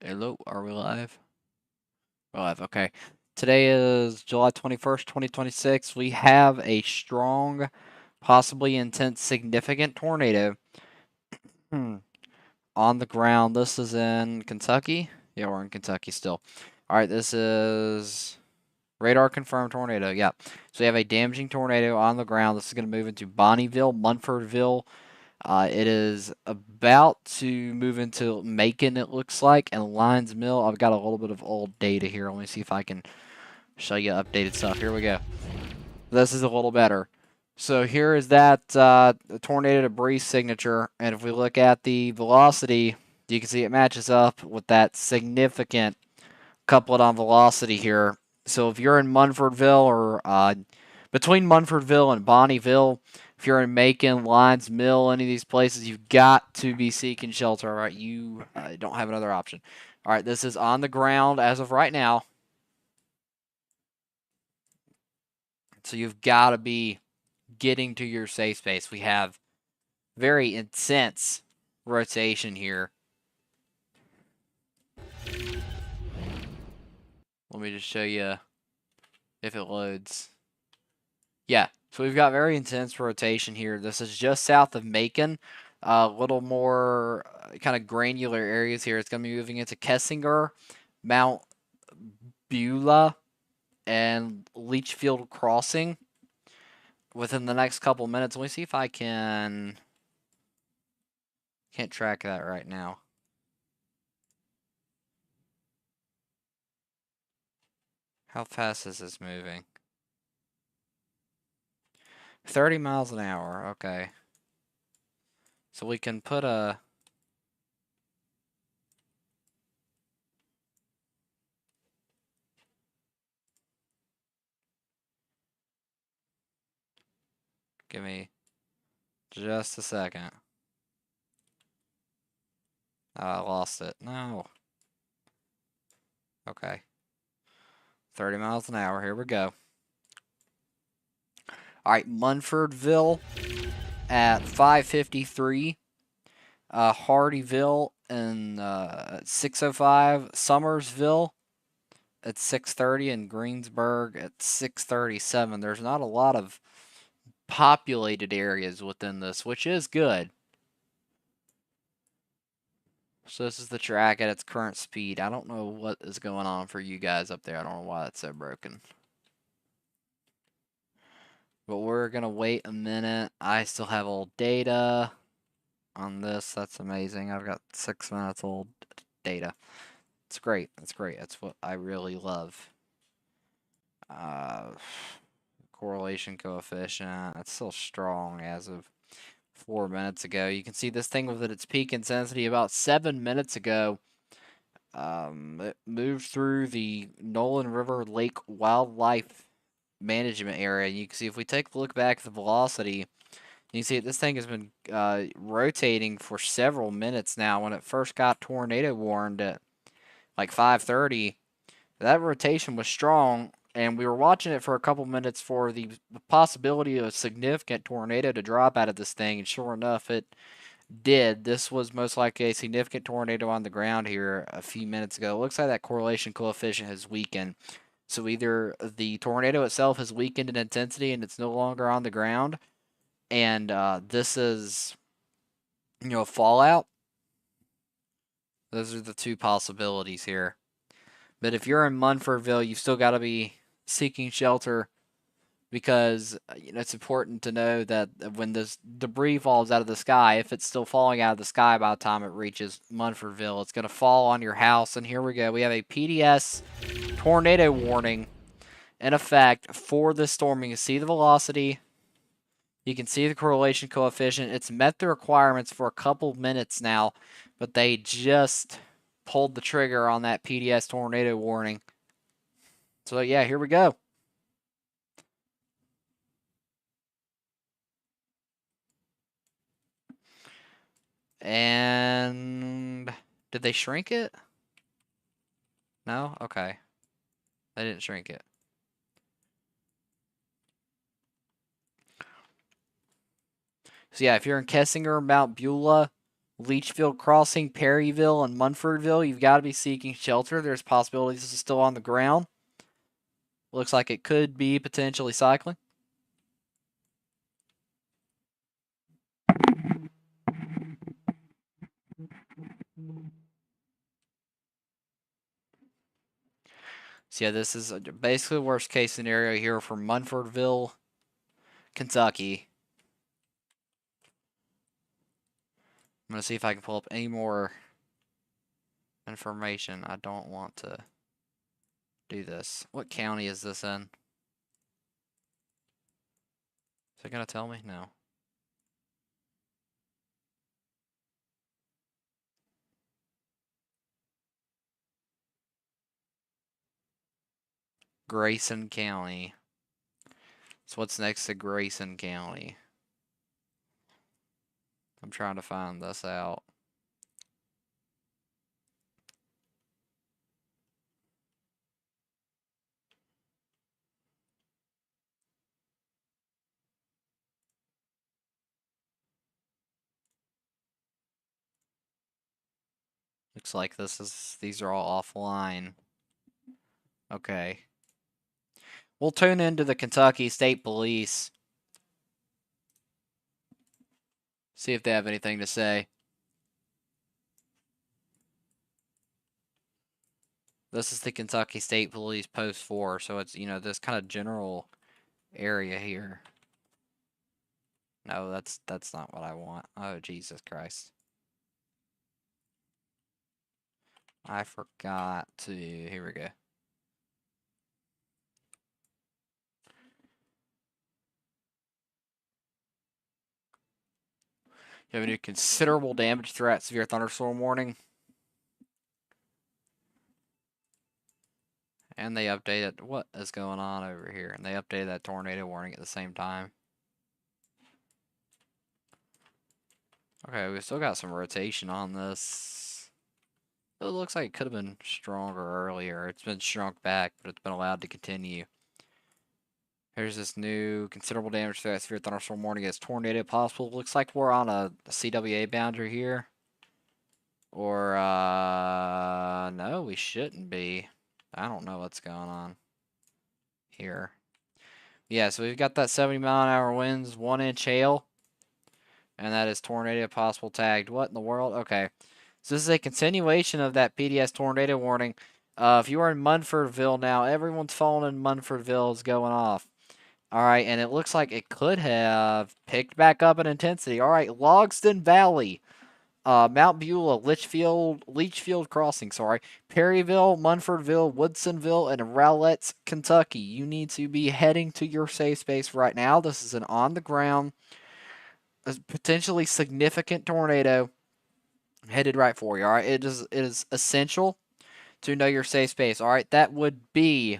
Hello, are we live? We're live, okay. Today is July 21st, 2026. We have a strong, possibly intense, significant tornado on the ground. This is in Kentucky. Yeah, we're in Kentucky still. All right, this is radar confirmed tornado. Yeah. So we have a damaging tornado on the ground. This is going to move into Bonneville, Munfordville. It is about to move into Macon, it looks like, and Lyons Mill. I've got a little bit of old data here. Let me see if I can show you updated stuff. Here we go. This is a little better. So here is that tornado debris signature, and if we look at the velocity, you can see it matches up with that significant couplet on velocity here. So if you're in Munfordville or between Munfordville and Bonneville, if you're in Macon, Lyons Mill, any of these places, you've got to be seeking shelter. All right, you don't have another option. All right, this is on the ground as of right now. So you've got to be getting to your safe space. We have very intense rotation here. Let me just show you if it loads. Yeah, so we've got very intense rotation here. This is just south of Macon. A little more kind of granular areas here. It's going to be moving into Kessinger, Mount Beulah, and Leachfield Crossing within the next couple minutes. Let me see if I can... Can't track that right now. How fast is this moving? 30 miles an hour, okay. So we can put a... Give me just a second. I lost it. No. Okay. 30 miles an hour. Here we go. All right, Munfordville at 5:53. Hardyville and 6:05. Summersville at 6:30, and Greensburg at 6:37. There's not a lot of populated areas within this, which is good. So this is the track at its current speed. I don't know what is going on for you guys up there. I don't know why that's so broken. But we're going to wait a minute. I still have old data on this. That's amazing. I've got 6 minutes old data. It's great. That's great. That's what I really love. Correlation coefficient. That's still strong as of 4 minutes ago. You can see this thing was at its peak intensity about 7 minutes ago. It moved through the Nolan River Lake Wildlife Management area. You can see if we take a look back at the velocity, you can see this thing has been rotating for several minutes now. When it first got tornado warned at like 5:30, that rotation was strong, and we were watching it for a couple minutes for the possibility of a significant tornado to drop out of this thing, and sure enough, it did. This was most likely a significant tornado on the ground here a few minutes ago. It looks like that correlation coefficient has weakened. So either the tornado itself has weakened in intensity and it's no longer on the ground, and this is, fallout. Those are the two possibilities here. But if you're in Munfordville, you've still got to be seeking shelter because it's important to know that when this debris falls out of the sky, if it's still falling out of the sky by the time it reaches Munfordville, it's going to fall on your house. And here we go. We have a PDS tornado warning in effect for this storm. You can see the velocity. You can see the correlation coefficient. It's met the requirements for a couple minutes now, but they just pulled the trigger on that PDS tornado warning. So, yeah, here we go. And did they shrink it? No? Okay. They didn't shrink it. So yeah, if you're in Kessinger, Mount Beulah, Leachfield Crossing, Perryville, and Munfordville, you've got to be seeking shelter. There's possibilities this is still on the ground. Looks like it could be potentially cycling. So yeah, this is basically worst case scenario here for Munfordville, Kentucky. I'm going to see if I can pull up any more information. I don't want to do this. What county is this in? Is it going to tell me? No. Grayson County. So what's next to Grayson County? I'm trying to find this out. Looks like these are all offline. Okay. We'll tune into the Kentucky State Police. See if they have anything to say. This is the Kentucky State Police Post 4, so it's, this kind of general area here. No, that's not what I want. Oh, Jesus Christ. I forgot to... Here we go. You have a new considerable damage threat, severe thunderstorm warning. And they updated what is going on over here. And they updated that tornado warning at the same time. Okay, we still got some rotation on this. It looks like it could have been stronger earlier. It's been shrunk back, but it's been allowed to continue. Here's this new considerable damage threat, severe thunderstorm warning as tornado possible. Looks like we're on a CWA boundary here. Or, no, we shouldn't be. I don't know what's going on here. Yeah, so we've got that 70-mile-an-hour winds, 1-inch hail. And that is tornado possible tagged. What in the world? Okay. So this is a continuation of that PDS tornado warning. If you are in Munfordville now, everyone's phone in Munfordville is going off. All right, and it looks like it could have picked back up in intensity. All right, Logsdon Valley, Mount Beulah, Leachfield Crossing, Perryville, Munfordville, Woodsonville, and Rowlett, Kentucky. You need to be heading to your safe space right now. This is an on-the-ground, potentially significant tornado headed right for you. All right, it is essential to know your safe space. All right, that would be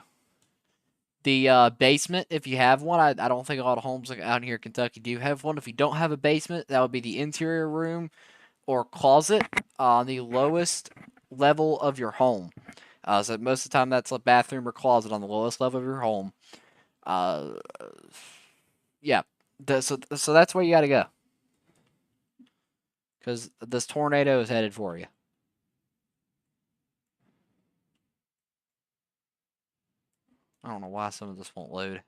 the basement, if you have one. I don't think a lot of homes out here in Kentucky do have one. If you don't have a basement, that would be the interior room or closet on the lowest level of your home. So most of the time, that's a bathroom or closet on the lowest level of your home. Yeah. So that's where you got to go. Because this tornado is headed for you. I don't know why some of this won't load.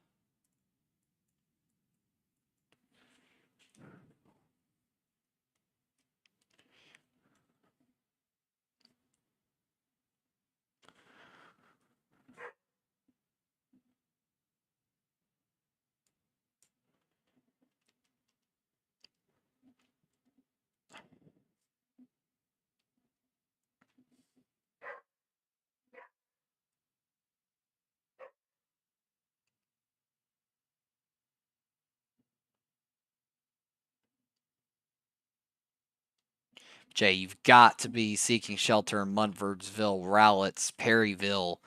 Jay, you've got to be seeking shelter in Munfordsville, Rowletts, Perryville,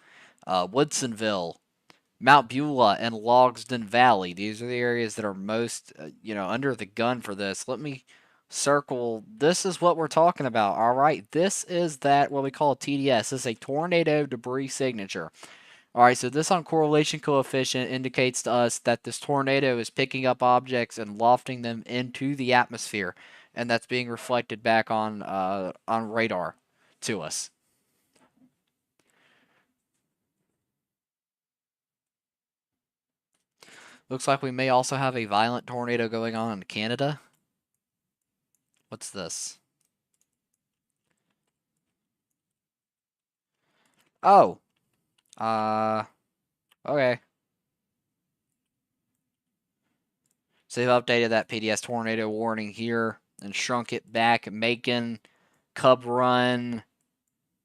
Woodsonville, Mount Beulah, and Logsdon Valley. These are the areas that are most, under the gun for this. Let me circle. This is what we're talking about, all right? This is that, what we call a TDS. This is a tornado debris signature. All right, so this on correlation coefficient indicates to us that this tornado is picking up objects and lofting them into the atmosphere. and that's being reflected back on radar to us. Looks like we may also have a violent tornado going on in Canada. What's this? Oh, okay. So they've updated that PDS tornado warning here and shrunk it back. Macon, Cub Run,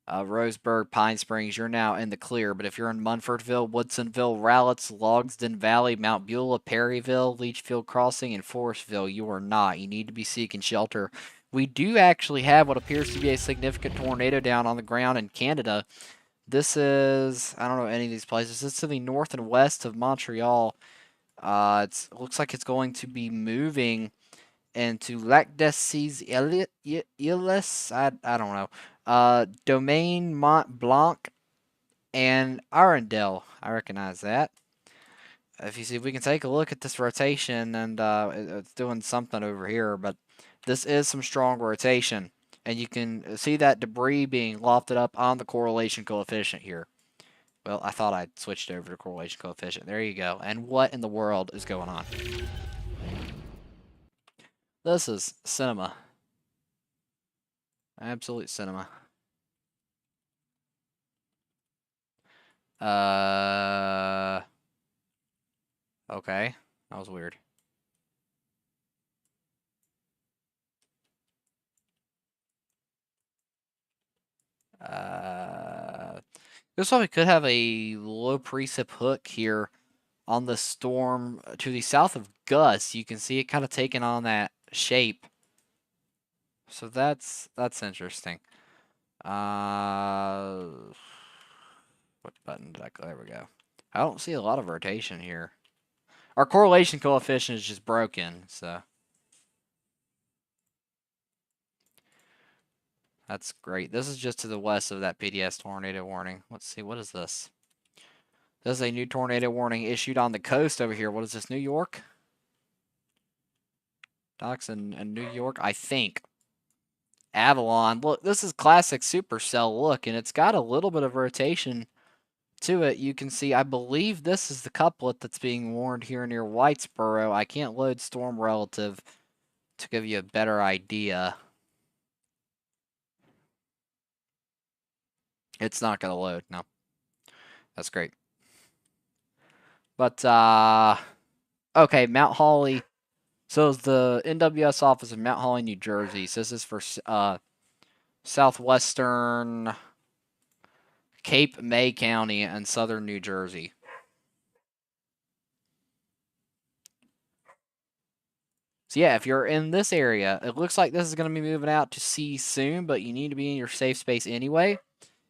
Roseburg, Pine Springs, you're now in the clear. But if you're in Munfordville, Woodsonville, Rowletts, Logsdon Valley, Mount Beulah, Perryville, Leachfield Crossing, and Forestville, you are not. You need to be seeking shelter. We do actually have what appears to be a significant tornado down on the ground in Canada. This is, I don't know any of these places. It's to the north and west of Montreal. It looks like it's going to be moving into Lac des Illes. I don't know. Domaine Mont Blanc and Arundel. I recognize that. If you see, we can take a look at this rotation, and it's doing something over here, but this is some strong rotation. And you can see that debris being lofted up on the correlation coefficient here. Well, I thought I'd switched over to correlation coefficient. There you go. And what in the world is going on? This is cinema. Absolute cinema. Okay. That was weird. Looks like we could have a low precip hook here on the storm to the south of Gus. You can see it kind of taking on that shape. So that's interesting. What button did I go? There we go. I don't see a lot of rotation here. Our correlation coefficient is just broken, so that's great. This is just to the west of that PDS tornado warning. Let's see, what is this? This is a new tornado warning issued on the coast over here. What is this, New York? Docks in New York, I think. Avalon. Look, this is classic supercell look, and it's got a little bit of rotation to it. You can see, I believe this is the couplet that's being warned here near Whitesboro. I can't load storm relative to give you a better idea. It's not going to load, no. That's great. But, okay, Mount Holly. So it's the NWS office in Mount Holly, New Jersey. So this is for southwestern Cape May County and southern New Jersey. So yeah, if you're in this area, it looks like this is going to be moving out to sea soon, but you need to be in your safe space anyway.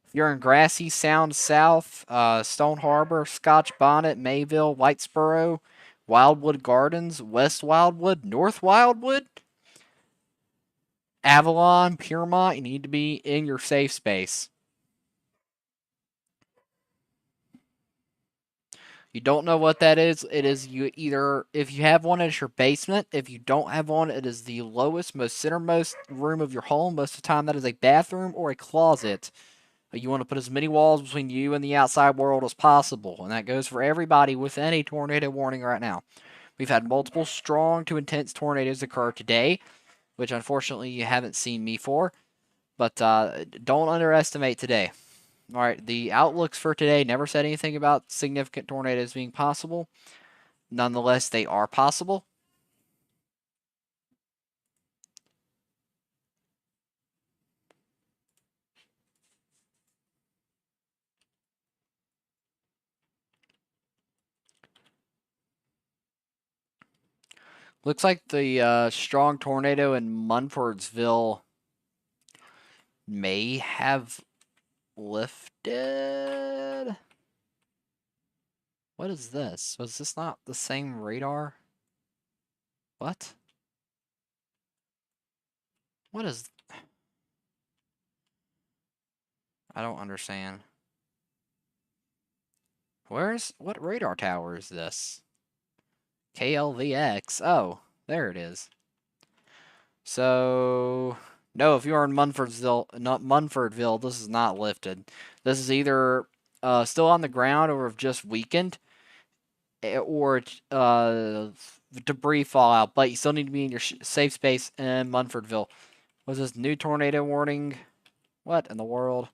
If you're in Grassy Sound South, Stone Harbor, Scotch Bonnet, Mayville, Whitesboro, Wildwood Gardens, West Wildwood, North Wildwood, Avalon, Piermont, you need to be in your safe space. You don't know what that is. It is you either, if you have one, it's your basement. If you don't have one, it is the lowest, most centermost room of your home. Most of the time, that is a bathroom or a closet. You want to put as many walls between you and the outside world as possible. And that goes for everybody with any tornado warning right now. We've had multiple strong to intense tornadoes occur today, which unfortunately you haven't seen me for. But don't underestimate today. All right, the outlooks for today never said anything about significant tornadoes being possible. Nonetheless, they are possible. Looks like the strong tornado in Munfordsville may have lifted. What is this? Was this not the same radar? What? What is... I don't understand. What radar tower is this? KLVX. Oh, there it is. So, no, if you are in Munfordville, this is not lifted. This is either still on the ground or have just weakened, or debris fallout. But you still need to be in your safe space in Munfordville. What's this new tornado warning? What in the world?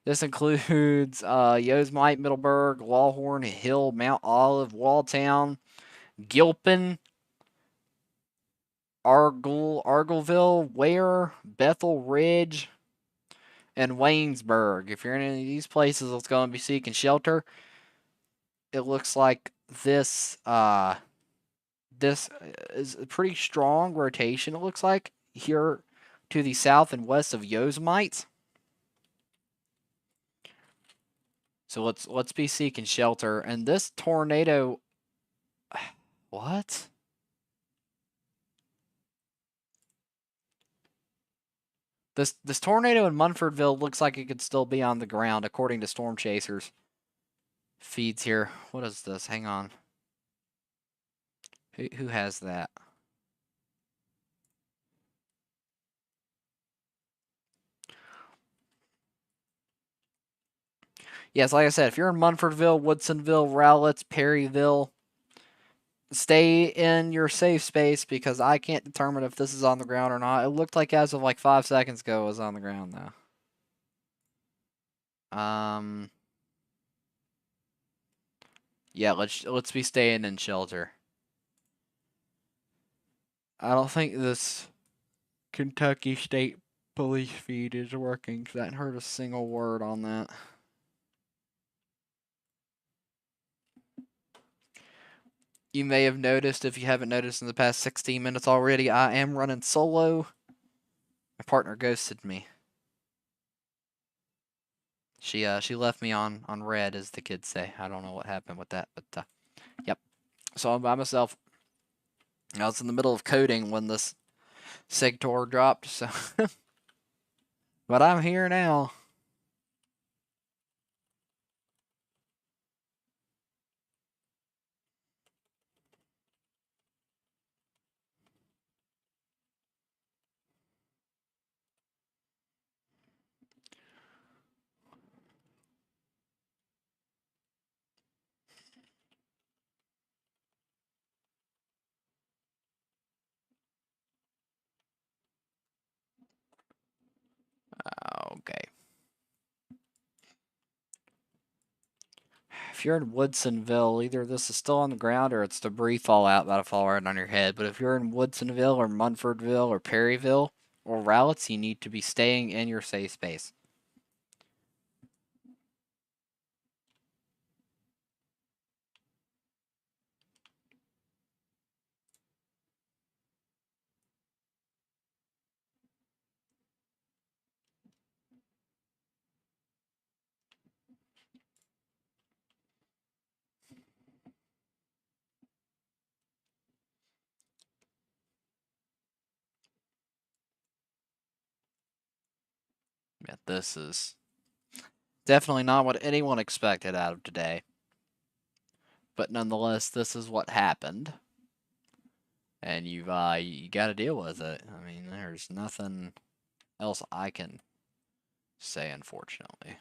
This includes Yosemite, Middleburg, Lawhorn, Hill, Mount Olive, Walltown, Gilpin, Argleville, Ware, Bethel Ridge, and Waynesburg. If you're in any of these places that's going to be seeking shelter, it looks like this is a pretty strong rotation. It looks like here to the south and west of Yosemite. So let's be seeking shelter. And this tornado, what? This tornado in Munfordville looks like it could still be on the ground, according to Storm Chasers feeds here. What is this? Hang on. Who has that? Yes, like I said, if you're in Munfordville, Woodsonville, Rowletts, Perryville, stay in your safe space because I can't determine if this is on the ground or not. It looked like as of like 5 seconds ago it was on the ground though. Yeah, let's be staying in shelter. I don't think this Kentucky State Police feed is working because I haven't heard a single word on that. You may have noticed, if you haven't noticed in the past 16 minutes already, I am running solo. My partner ghosted me. She left me on red, as the kids say. I don't know what happened with that, but yep. So I'm by myself. I was in the middle of coding when this Sigtor dropped, so but I'm here now. Okay. If you're in Woodsonville, either this is still on the ground or it's debris fallout that'll fall right on your head. But if you're in Woodsonville or Munfordville or Perryville or Rowletts, you need to be staying in your safe space. Yeah, this is definitely not what anyone expected out of today. But nonetheless, this is what happened. And you got to deal with it. I mean, there's nothing else I can say, unfortunately.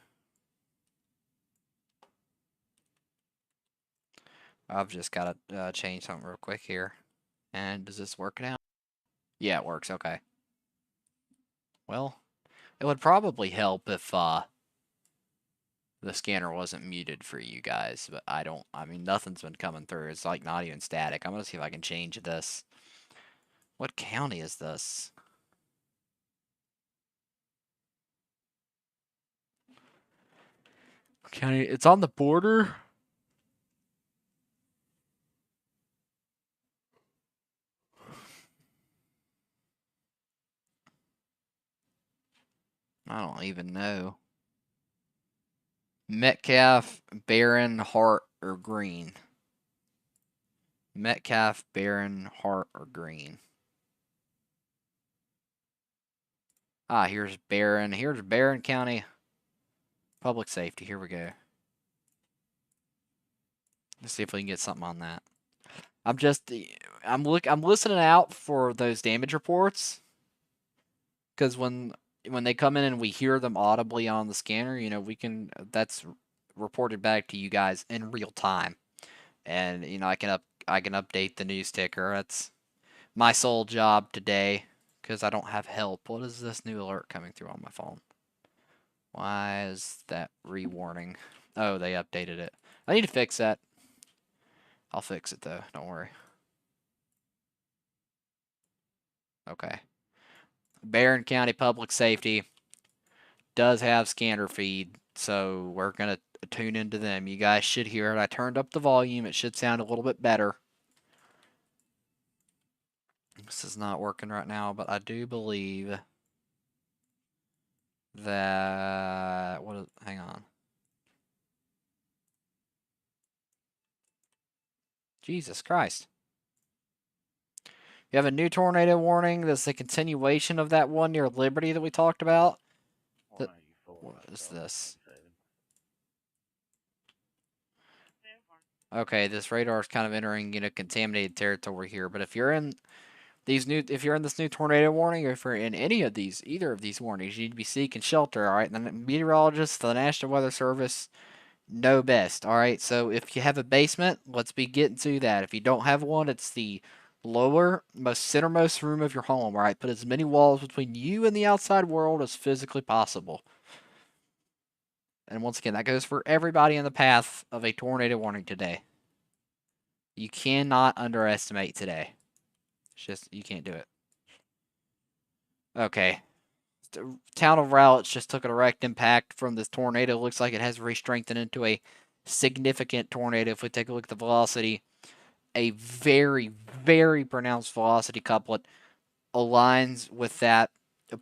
I've just got to change something real quick here. And does this work now? Yeah, it works. Okay. Well, it would probably help if the scanner wasn't muted for you guys, but I mean, nothing's been coming through. It's like not even static. I'm going to see if I can change this. What county is this? County, it's on the border. I don't even know. Metcalf, Barron, Hart, or Green. Metcalf, Barron, Hart, or Green. Ah, here's Barron. Here's Barron County Public Safety. Here we go. Let's see if we can get something on that. I'm just I'm listening out for those damage reports because when they come in and we hear them audibly on the scanner, we can that's reported back to you guys in real time, and I can update the news ticker. That's my sole job today because I don't have help. What is this new alert coming through on my phone? Why is that re-warning? Oh, they updated it. I need to fix that. I'll fix it though. Don't worry. Okay. Barron County Public Safety does have scanner feed, so we're gonna tune into them. You guys should hear it. I turned up the volume. It should sound a little bit better. This is not working right now, but I do believe that hang on. Jesus Christ. You have a new tornado warning. That's a continuation of that one near Liberty that we talked about. What is this? Okay, this radar is kind of entering, contaminated territory here. But if you're in if you're in this new tornado warning, or if you're in either of these warnings, you need to be seeking shelter. All right, and the meteorologists, the National Weather Service know best. All right, so if you have a basement, let's be getting to that. If you don't have one, it's the lower, most centermost room of your home. All right, put as many walls between you and the outside world as physically possible. And once again, that goes for everybody in the path of a tornado warning today. You cannot underestimate today. It's just, you can't do it. Okay. The town of Rowletts just took a direct impact from this tornado. Looks like it has re-strengthened into a significant tornado. If we take a look at the velocity, a very, very pronounced velocity couplet aligns with that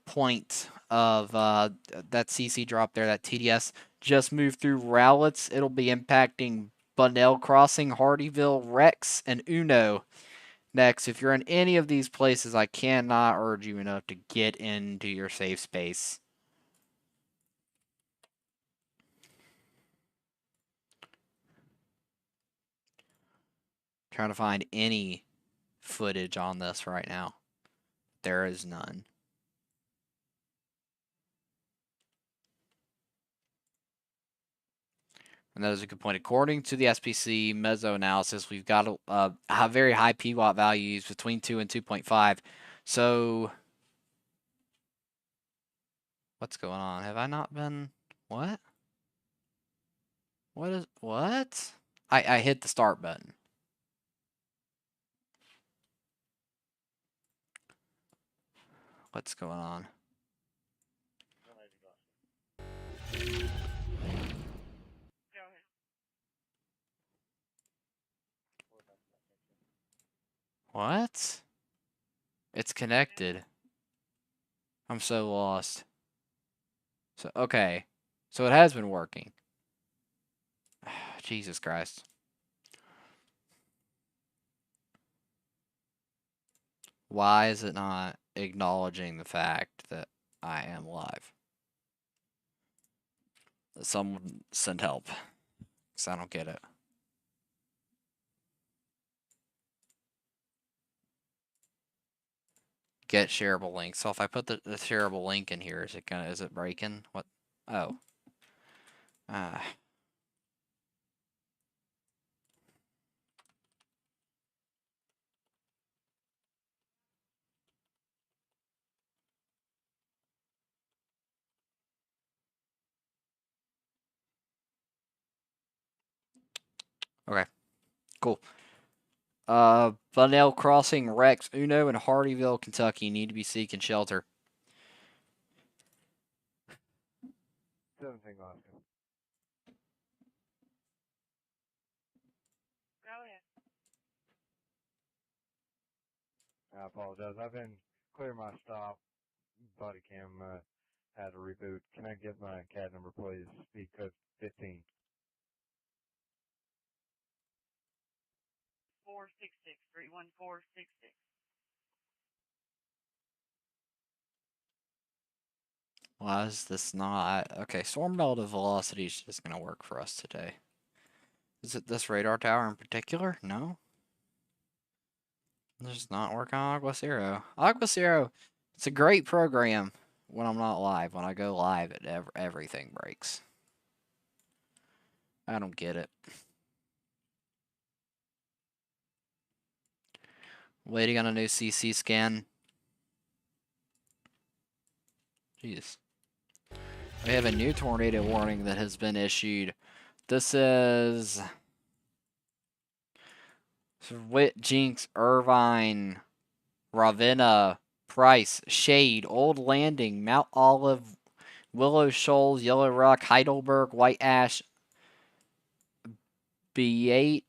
point of that CC drop there, that TDS just moved through Rowletts. It'll be impacting Bunnell Crossing, Hardyville, Rex, and Uno next. If you're in any of these places, I cannot urge you enough to get into your safe space. Trying to find any footage on this right now. There is none. And that is a good point. According to the SPC meso analysis, we've got a very high PWatt values between 2 and 2.5. So, what's going on? Have I not been... What? What? I hit the start button. What's going on? What? It's connected. I'm so lost. So, okay. So it has been working. Jesus Christ. Why is it not acknowledging the fact that I am live? Someone send help. Because I don't get it. Get shareable link. So if I put the shareable link in here, is it breaking? What? Oh. Okay. Cool. Bunnell Crossing, Rex, Uno, and Hardyville, Kentucky need to be seeking shelter. Something awesome. Go ahead. I apologize. I've been clear my stop. Body cam had a reboot. Can I get my CAD number, please? Speed code 15. 466 31466. Why is this not? Okay, storm belt of velocity is just going to work for us today. Is it this radar tower in particular? No? It's just not working on Aguacero. Aguacero, it's a great program when I'm not live. When I go live, everything breaks. I don't get it. Waiting on a new CC scan. Jeez. We have a new tornado warning that has been issued. This is Witt, Jinx, Irvine, Ravenna, Price, Shade, Old Landing, Mount Olive, Willow Shoals, Yellow Rock, Heidelberg, White Ash, Beattyville,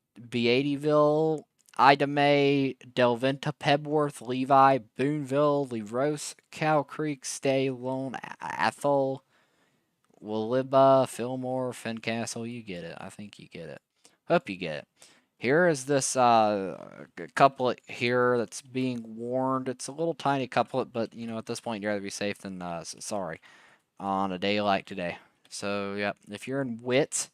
Ida May, Delventa, Pebworth, Levi, Boonville, Leros, Cow Creek, Stay Lone, Athol, Williba, Fillmore, Fincastle. You get it. I think you get it. Hope you get it. Here is this couplet here that's being warned. It's a little tiny couplet, but you know at this point you'd rather be safe than sorry on a day like today. So yep, if you're in Witt,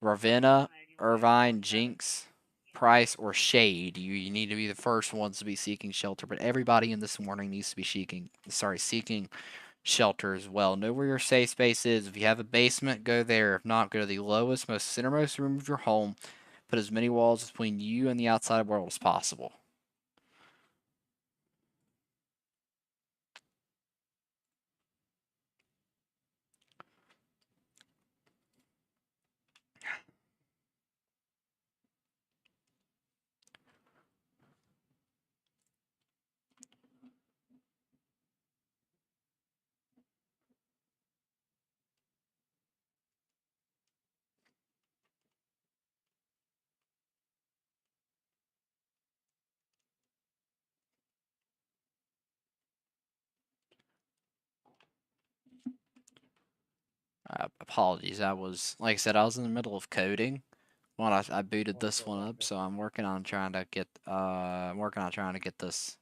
Ravenna, Irvine, Jinx, Price, or Shade, you need to be the first ones to be seeking shelter. But everybody in this warning needs to be seeking shelter as well. Know where your safe space is. If you have a basement, go there. If not, go to the lowest, most centermost room of your home. Put as many walls between you and the outside world as possible. Apologies. I was, like I said, I was in the middle of coding when I booted this one up, so I'm working on trying to get this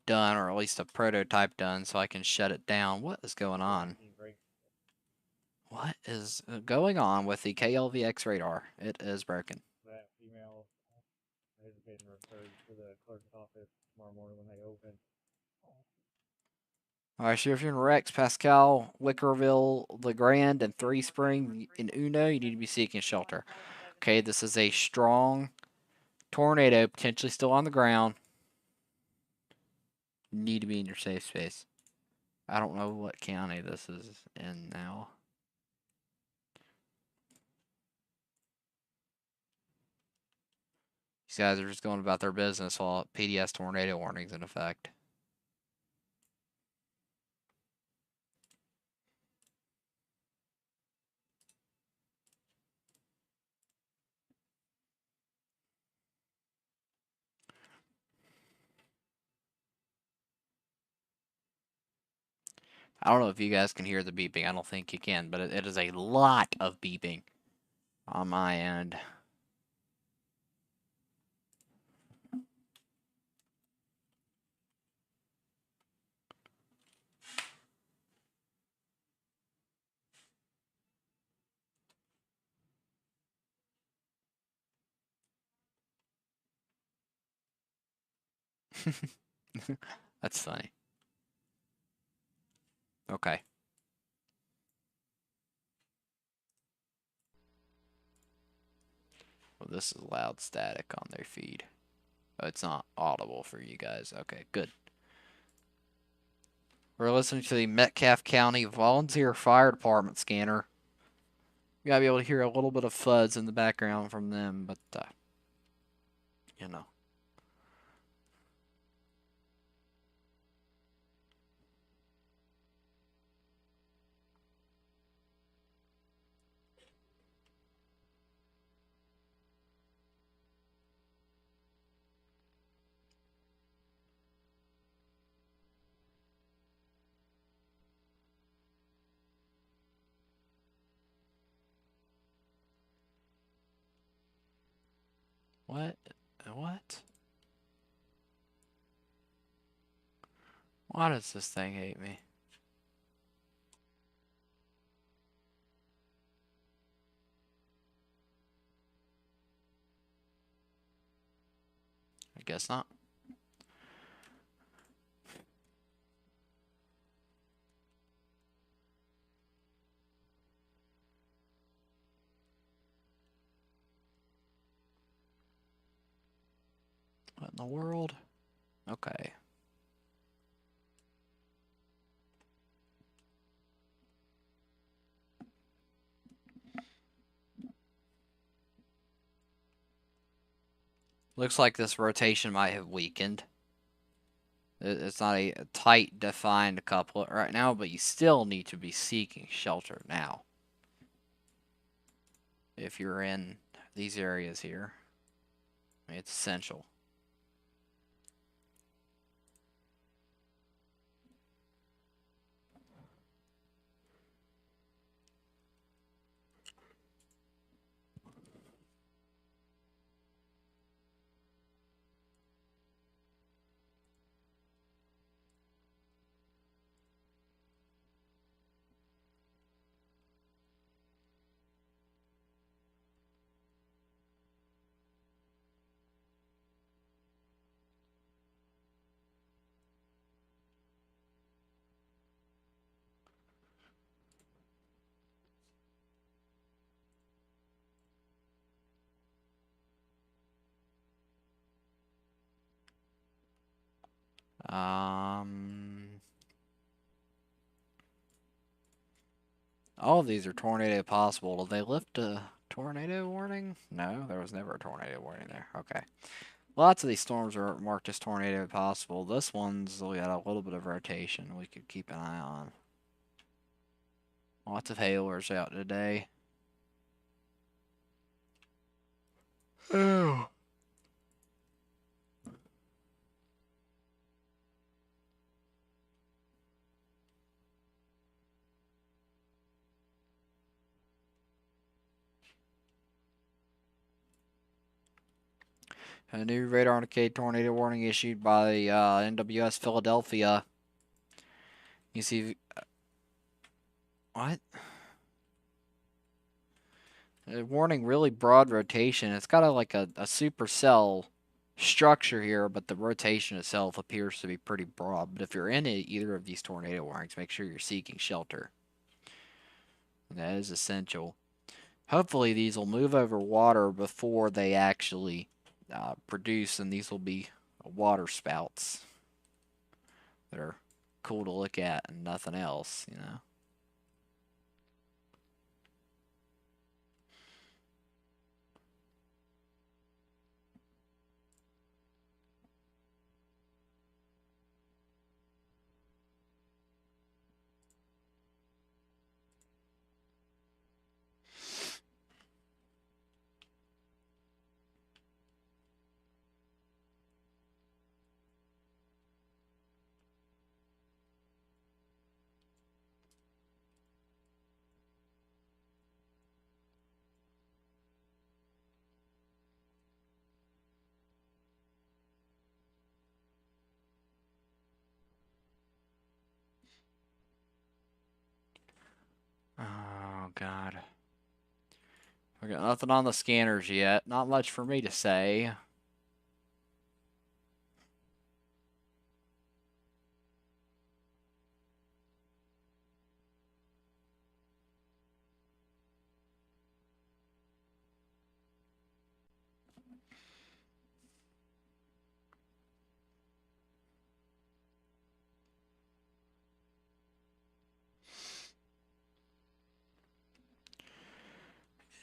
done, or at least a prototype done, so I can shut it down. What is going on? What is going on with the KLVX radar? It is broken. That female hesitating to refer to the clerk's office tomorrow morning when they open. Alright, so if you're in Rex, Pascal, Wickerville, Le Grand, and Three Spring in Uno, you need to be seeking shelter. Okay, this is a strong tornado, potentially still on the ground. You need to be in your safe space. I don't know what county this is in now. These guys are just going about their business while PDS tornado warning's in effect. I don't know if you guys can hear the beeping. I don't think you can, but it is a lot of beeping on my end. That's funny. Okay. Well, this is loud static on their feed. Oh, it's not audible for you guys. Okay, good. We're listening to the Metcalfe County Volunteer Fire Department scanner. You gotta be able to hear a little bit of fuzz in the background from them, but, you know. What? What? Why does this thing hate me? Guess not. What in the world? Okay. Looks like this rotation might have weakened. It's not a tight, defined couplet right now, but you still need to be seeking shelter now. If you're in these areas here, I mean, it's essential. All of these are tornado possible. Did they lift a tornado warning? No, there was never a tornado warning there. Okay. Lots of these storms are marked as tornado possible. This one's got a little bit of rotation we could keep an eye on. Lots of hailers out today. Oh. A new radar indicated tornado warning issued by NWS Philadelphia. You see, what? Warning really broad rotation. It's got like a supercell structure here, but the rotation itself appears to be pretty broad. But if you're in either of these tornado warnings, make sure you're seeking shelter. That is essential. Hopefully these will move over water before they actually produce, and these will be water spouts that are cool to look at and nothing else, you know. Oh, God. We got nothing on the scanners yet. Not much for me to say.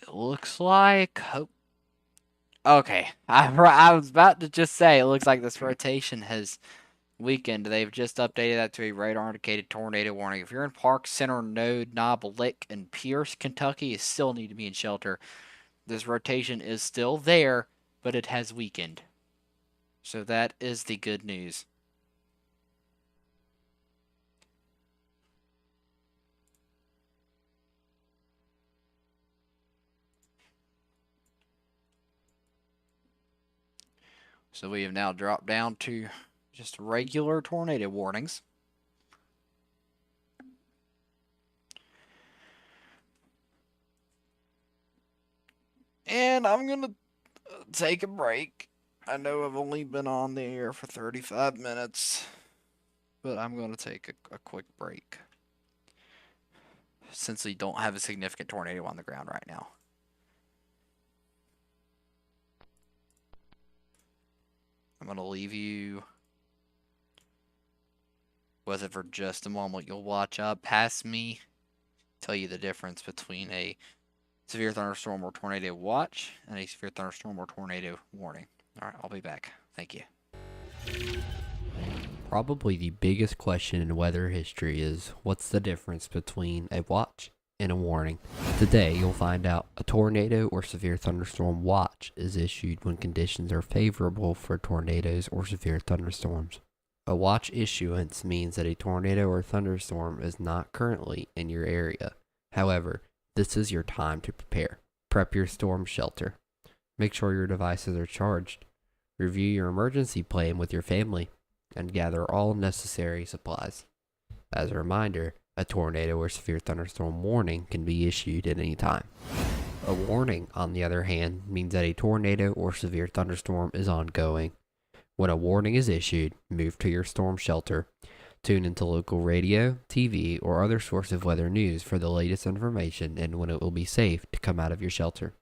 It looks like... Oh. Okay. I was about to just say, it looks like this rotation has weakened. They've just updated that to a radar indicated tornado warning. If you're in Park Center, Node, Knob, Lick, and Pierce, Kentucky, you still need to be in shelter. This rotation is still there, but it has weakened. So that is the good news. So we have now dropped down to just regular tornado warnings. And I'm going to take a break. I know I've only been on the air for 35 minutes, but I'm going to take a quick break since we don't have a significant tornado on the ground right now. I'm going to leave you with it for just a moment. You'll watch up past me, tell you the difference between a severe thunderstorm or tornado watch and a severe thunderstorm or tornado warning. All right, I'll be back. Thank you. Probably the biggest question in weather history is, what's the difference between a watch and a warning? Today, you'll find out a tornado or severe thunderstorm watch is issued when conditions are favorable for tornadoes or severe thunderstorms. A watch issuance means that a tornado or thunderstorm is not currently in your area. However, this is your time to prepare. Prep your storm shelter. Make sure your devices are charged. Review your emergency plan with your family, and gather all necessary supplies. As a reminder, a tornado or severe thunderstorm warning can be issued at any time. A warning, on the other hand, means that a tornado or severe thunderstorm is ongoing. When a warning is issued, move to your storm shelter. Tune into local radio, TV, or other source of weather news for the latest information and when it will be safe to come out of your shelter.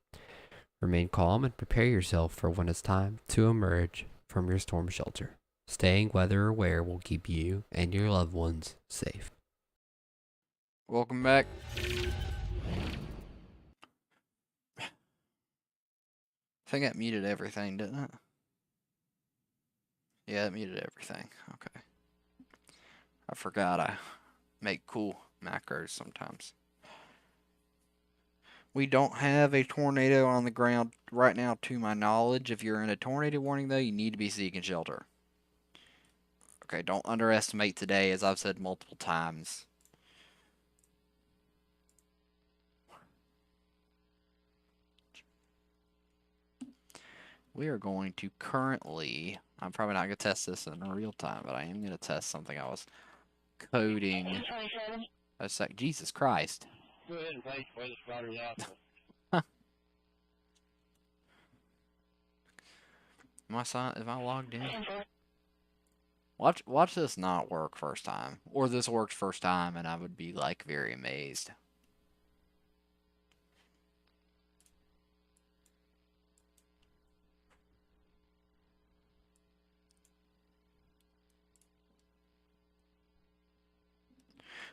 Remain calm and prepare yourself for when it's time to emerge from your storm shelter. Staying weather aware will keep you and your loved ones safe. Welcome back. I think that muted everything, didn't it? Yeah, it muted everything. Okay. I forgot I make cool macros sometimes. We don't have a tornado on the ground right now, to my knowledge. If you're in a tornado warning, though, you need to be seeking shelter. Okay, don't underestimate today, as I've said multiple times. We are going to currently, I'm probably not going to test this in real time, but I am going to test something I was coding a sec. Jesus Christ. Go ahead and take weather spotters out. Am I logged in? Watch this not work first time. Or this works first time and I would be like very amazed.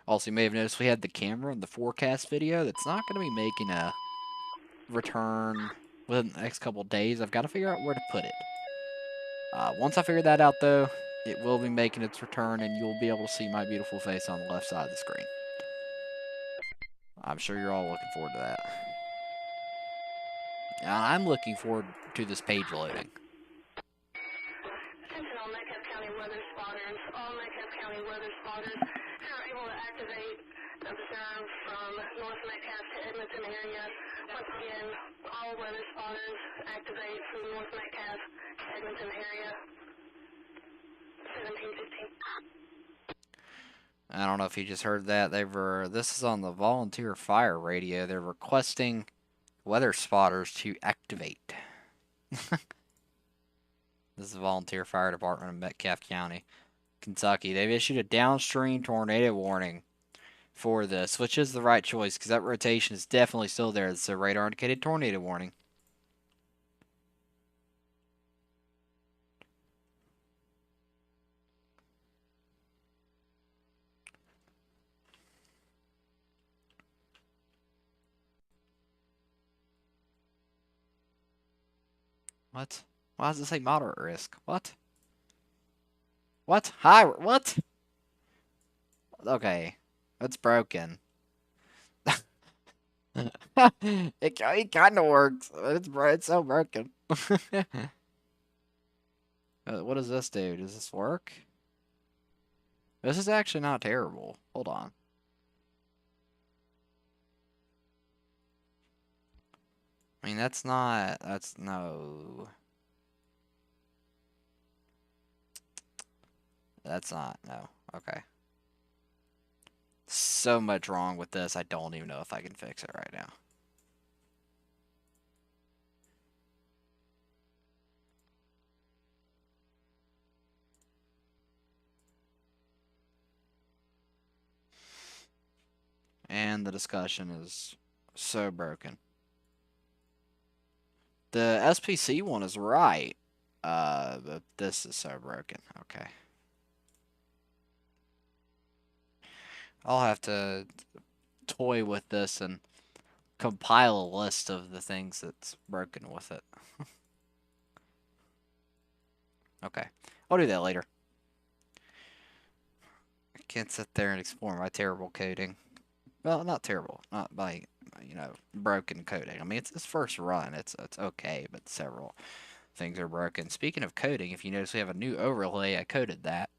Also, you may have noticed we had the camera in the forecast video that's not going to be making a return within the next couple of days. I've got to figure out where to put it. Once I figure that out, though, it will be making its return, and you'll be able to see my beautiful face on the left side of the screen. I'm sure you're all looking forward to that. I'm looking forward to this page loading. Attention all Metcalfe County weather spotters. All Metcalfe County weather spotters are able to activate observe from North Metcalfe to Edmonton area. Once again, all weather spotters activate from North Metcalfe to Edmonton area. 1715. I don't know if you just heard that. This is on the volunteer fire radio. They're requesting weather spotters to activate. This is the volunteer fire department of Metcalfe County, Kentucky. They've issued a downstream tornado warning for this, which is the right choice because that rotation is definitely still there. It's a radar indicated tornado warning. What? Why does it say moderate risk? What? What? High? What? Okay. That's broken. it kind of works. It's so broken. What does this do? Does this work? This is actually not terrible. Hold on. I mean, that's no. That's not, no. Okay. So much wrong with this, I don't even know if I can fix it right now. end the discussion is so broken. The SPC one is right. But this is so broken. Okay. I'll have to toy with this and compile a list of the things that's broken with it. Okay. I'll do that later. I can't sit there and explore my terrible coding. Well, not terrible. Not by, broken coding. I mean, it's first run. It's okay, but several things are broken. Speaking of coding, if you notice we have a new overlay, I coded that.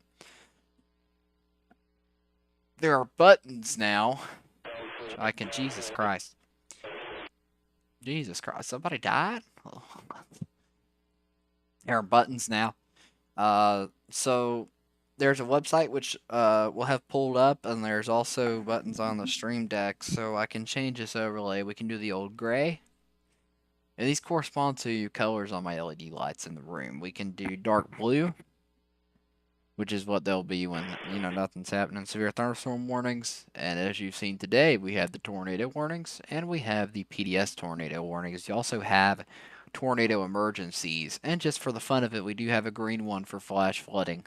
There are buttons now. I can, Jesus Christ. Jesus Christ, somebody died? There are buttons now. So there's a website which we'll have pulled up, and there's also buttons on the stream deck, so I can change this overlay. We can do the old gray. And these correspond to colors on my LED lights in the room. We can do dark blue, which is what they'll be when, nothing's happening. Severe thunderstorm warnings. And as you've seen today, we have the tornado warnings, and we have the PDS tornado warnings. You also have tornado emergencies. And just for the fun of it, we do have a green one for flash flooding.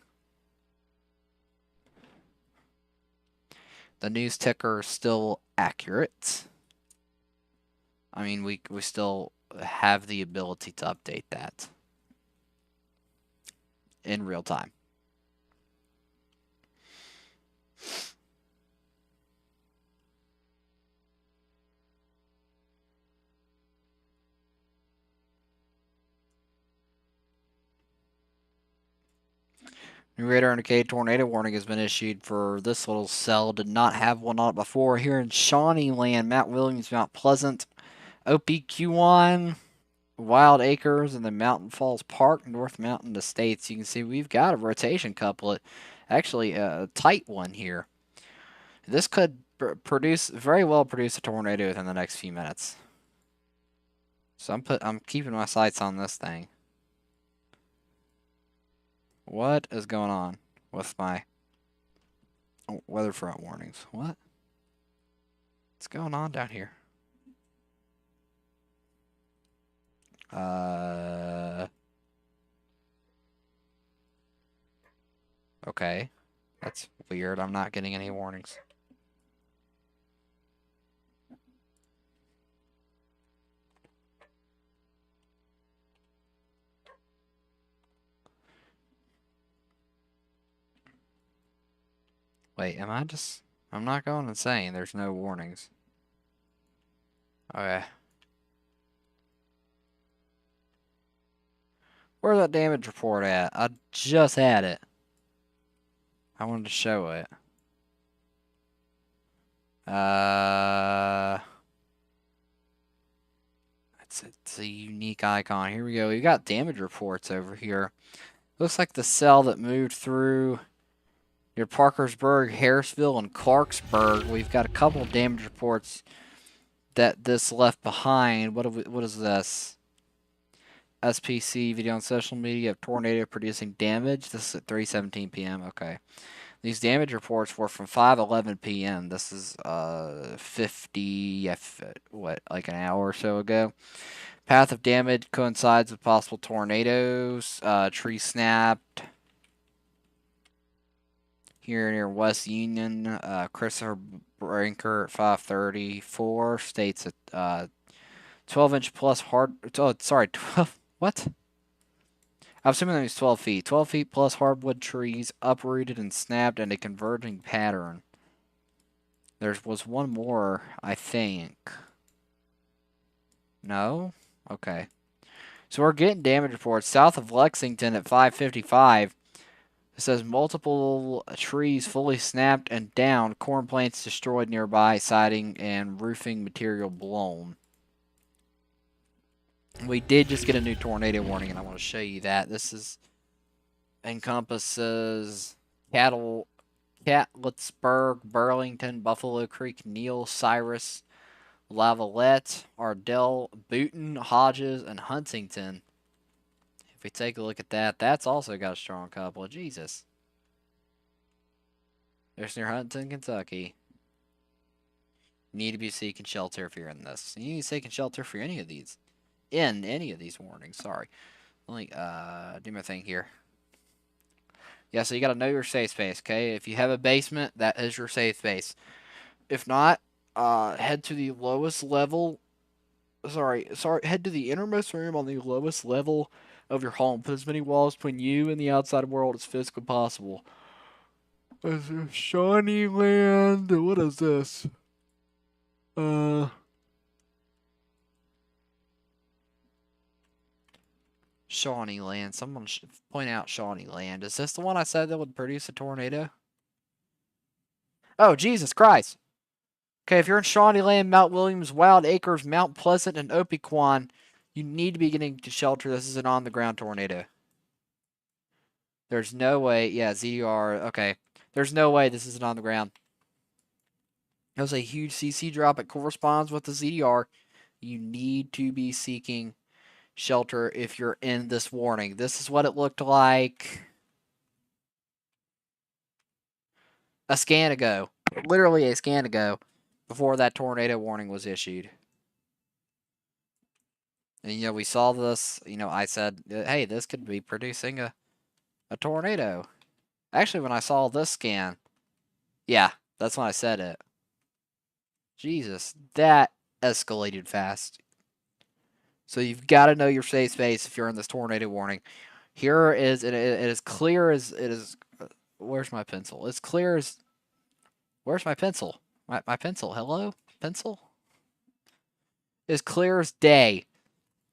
The news ticker is still accurate. I mean, we still have the ability to update that in real time. New radar indicated tornado warning has been issued for this little cell. Did not have one on it before. Here in Shawnee Land, Mount Williams, Mount Pleasant, OPQ1, Wild Acres, and the Mountain Falls Park, North Mountain Estates. You can see we've got a rotation couplet. Actually, a tight one here. This could very well produce a tornado within the next few minutes. So I'm keeping my sights on this thing. What is going on with my weather front warnings? What's going on down here? Okay. That's weird. I'm not getting any warnings. Wait, I'm not going insane. There's no warnings. Okay. Where's that damage report at? I just had it. I wanted to show it. It's a unique icon. Here we go. We've got damage reports over here. Looks like the cell that moved through near Parkersburg, Harrisville, and Clarksburg. We've got a couple of damage reports that this left behind. What is this? SPC video on social media of tornado producing damage. This is at 3:17 p.m. Okay. These damage reports were from 5:11 p.m. This is 50, like an hour or so ago. Path of damage coincides with possible tornadoes. Tree snapped here near West Union. Christopher Brinker at 5:34 states that 12-inch plus hard. Oh, sorry, 12. What? I'm assuming that means 12 feet. 12 feet plus hardwood trees uprooted and snapped in a converging pattern. There was one more, I think. No? Okay. So we're getting damage reports south of Lexington at 5:55. It says multiple trees fully snapped and down, corn plants destroyed nearby, siding and roofing material blown. We did just get a new tornado warning, and I want to show you that. This encompasses Catlettsburg, Burlington, Buffalo Creek, Neal, Cyrus, Lavalette, Ardell, Boonton, Hodges, and Huntington. If we take a look at that, that's also got a strong couple. Jesus. There's near Huntington, Kentucky. You need to be seeking shelter if you're in this. You need to be seeking shelter for any of these. In any of these warnings, sorry. Let me do my thing here. Yeah, so you gotta know your safe space, okay? If you have a basement, that is your safe space. If not, head to the lowest level. Sorry, head to the innermost room on the lowest level of your home. Put as many walls between you and the outside world as physically possible. Is this Shawnee Land? What is this? Shawnee Land. Someone should point out Shawnee Land. Is this the one I said that would produce a tornado? Oh, Jesus Christ. Okay, if you're in Shawnee Land, Mount Williams, Wild Acres, Mount Pleasant, and Opequan, you need to be getting to shelter. This is an on-the-ground tornado. There's no way. Yeah, ZDR. Okay. There's no way this isn't on the ground. It was a huge CC drop. It corresponds with the ZDR. You need to be seeking shelter if you're in this warning. This is what it looked like a scan ago. Literally a scan ago before that tornado warning was issued. And, you know, we saw this. You know, I said, hey, this could be producing a tornado. Actually, when I saw this scan, yeah, that's when I said it. Jesus, that escalated fast. So you've got to know your safe space if you're in this tornado warning. Here is it is clear as it is. Where's my pencil? It's clear as. Where's my pencil? My pencil. Hello, pencil. It's clear as day.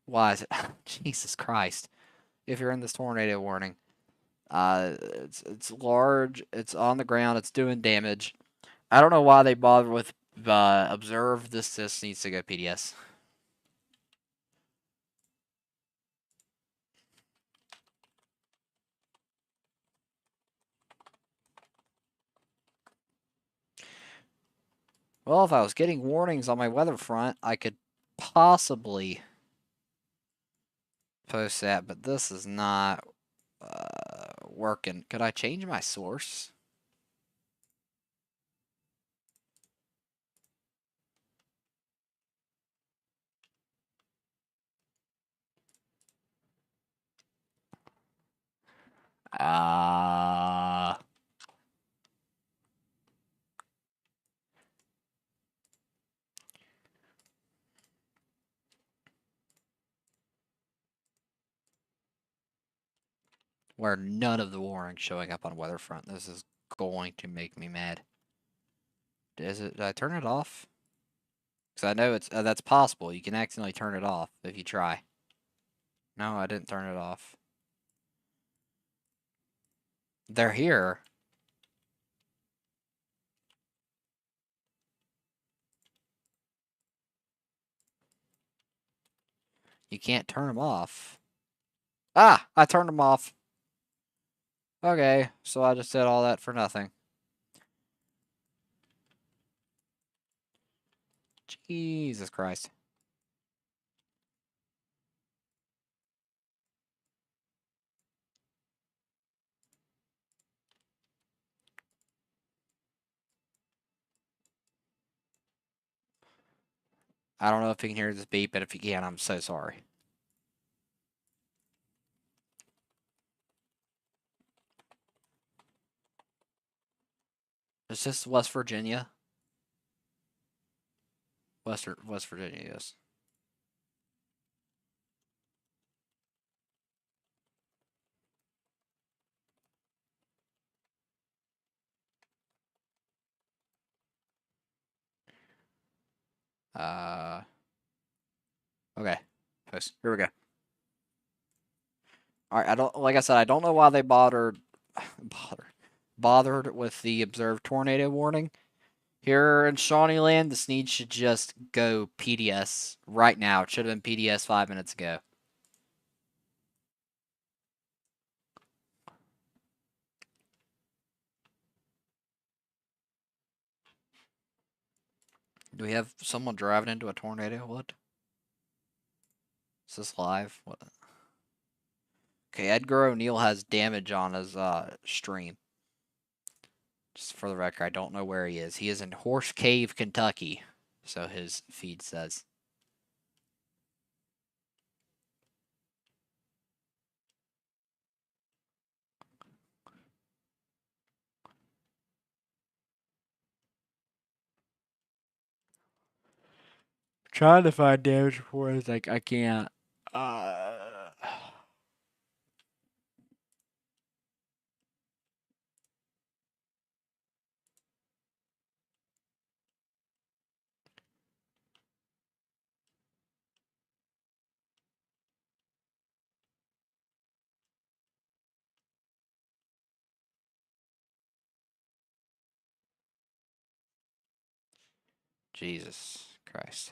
Why is it? Jesus Christ! If you're in this tornado warning, it's large. It's on the ground. It's doing damage. I don't know why they bother with observe. This needs to go PDS. Well, if I was getting warnings on my weather front, I could possibly post that, but this is not working. Could I change my source? Where none of the warnings showing up on Weatherfront. This is going to make me mad. Did I turn it off? Because I know it's that's possible. You can accidentally turn it off if you try. No, I didn't turn it off. They're here. You can't turn them off. Ah! I turned them off. Okay, so I just did all that for nothing. Jesus Christ. I don't know if you can hear this beep, but if you can, I'm so sorry. Is this West Virginia? West Virginia, yes. Okay. Post. Here we go. Alright, like I said, I don't know why they bothered with the observed tornado warning. Here in Shawnee Land, this needs should just go PDS right now. It should have been PDS 5 minutes ago. Do we have someone driving into a tornado? What? Is this live? What? Okay, Edgar O'Neill has damage on his stream. Just for the record, I don't know where he is. He is in Horse Cave, Kentucky. So his feed says. Trying to find damage reports, like I can't. Jesus Christ.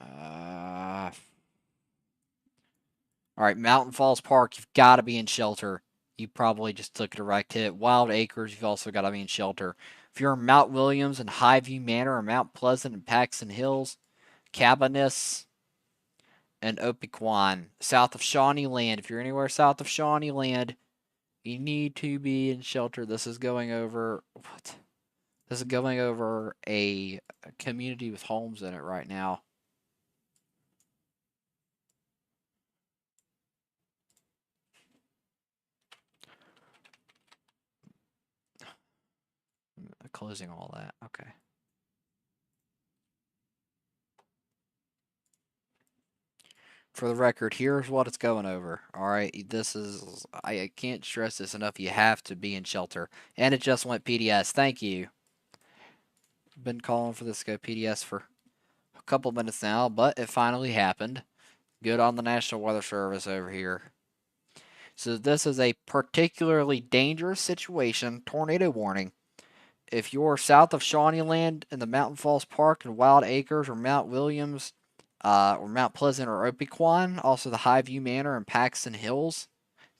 All right, Mountain Falls Park, you've got to be in shelter. You probably just took a direct hit. Wild Acres, you've also got to be in shelter. If you're in Mount Williams and Highview Manor or Mount Pleasant and Paxton Hills, Cabanis, and Opequan, south of Shawnee Land. If you're anywhere south of Shawnee Land, you need to be in shelter. This is going over what? This is going over a community with homes in it right now. Closing all that. Okay. For the record, here's what it's going over. All right, this is I can't stress this enough. You have to be in shelter, and it just went PDS. Thank you. Been calling for this to go PDS for a couple minutes now, but it finally happened. Good on the National Weather Service over here. So this is a particularly dangerous situation. Tornado warning. If you're south of Shawneeland in the Mountain Falls Park and Wild Acres or Mount Williams, or Mount Pleasant or Opequan, also the Highview Manor and Paxton Hills,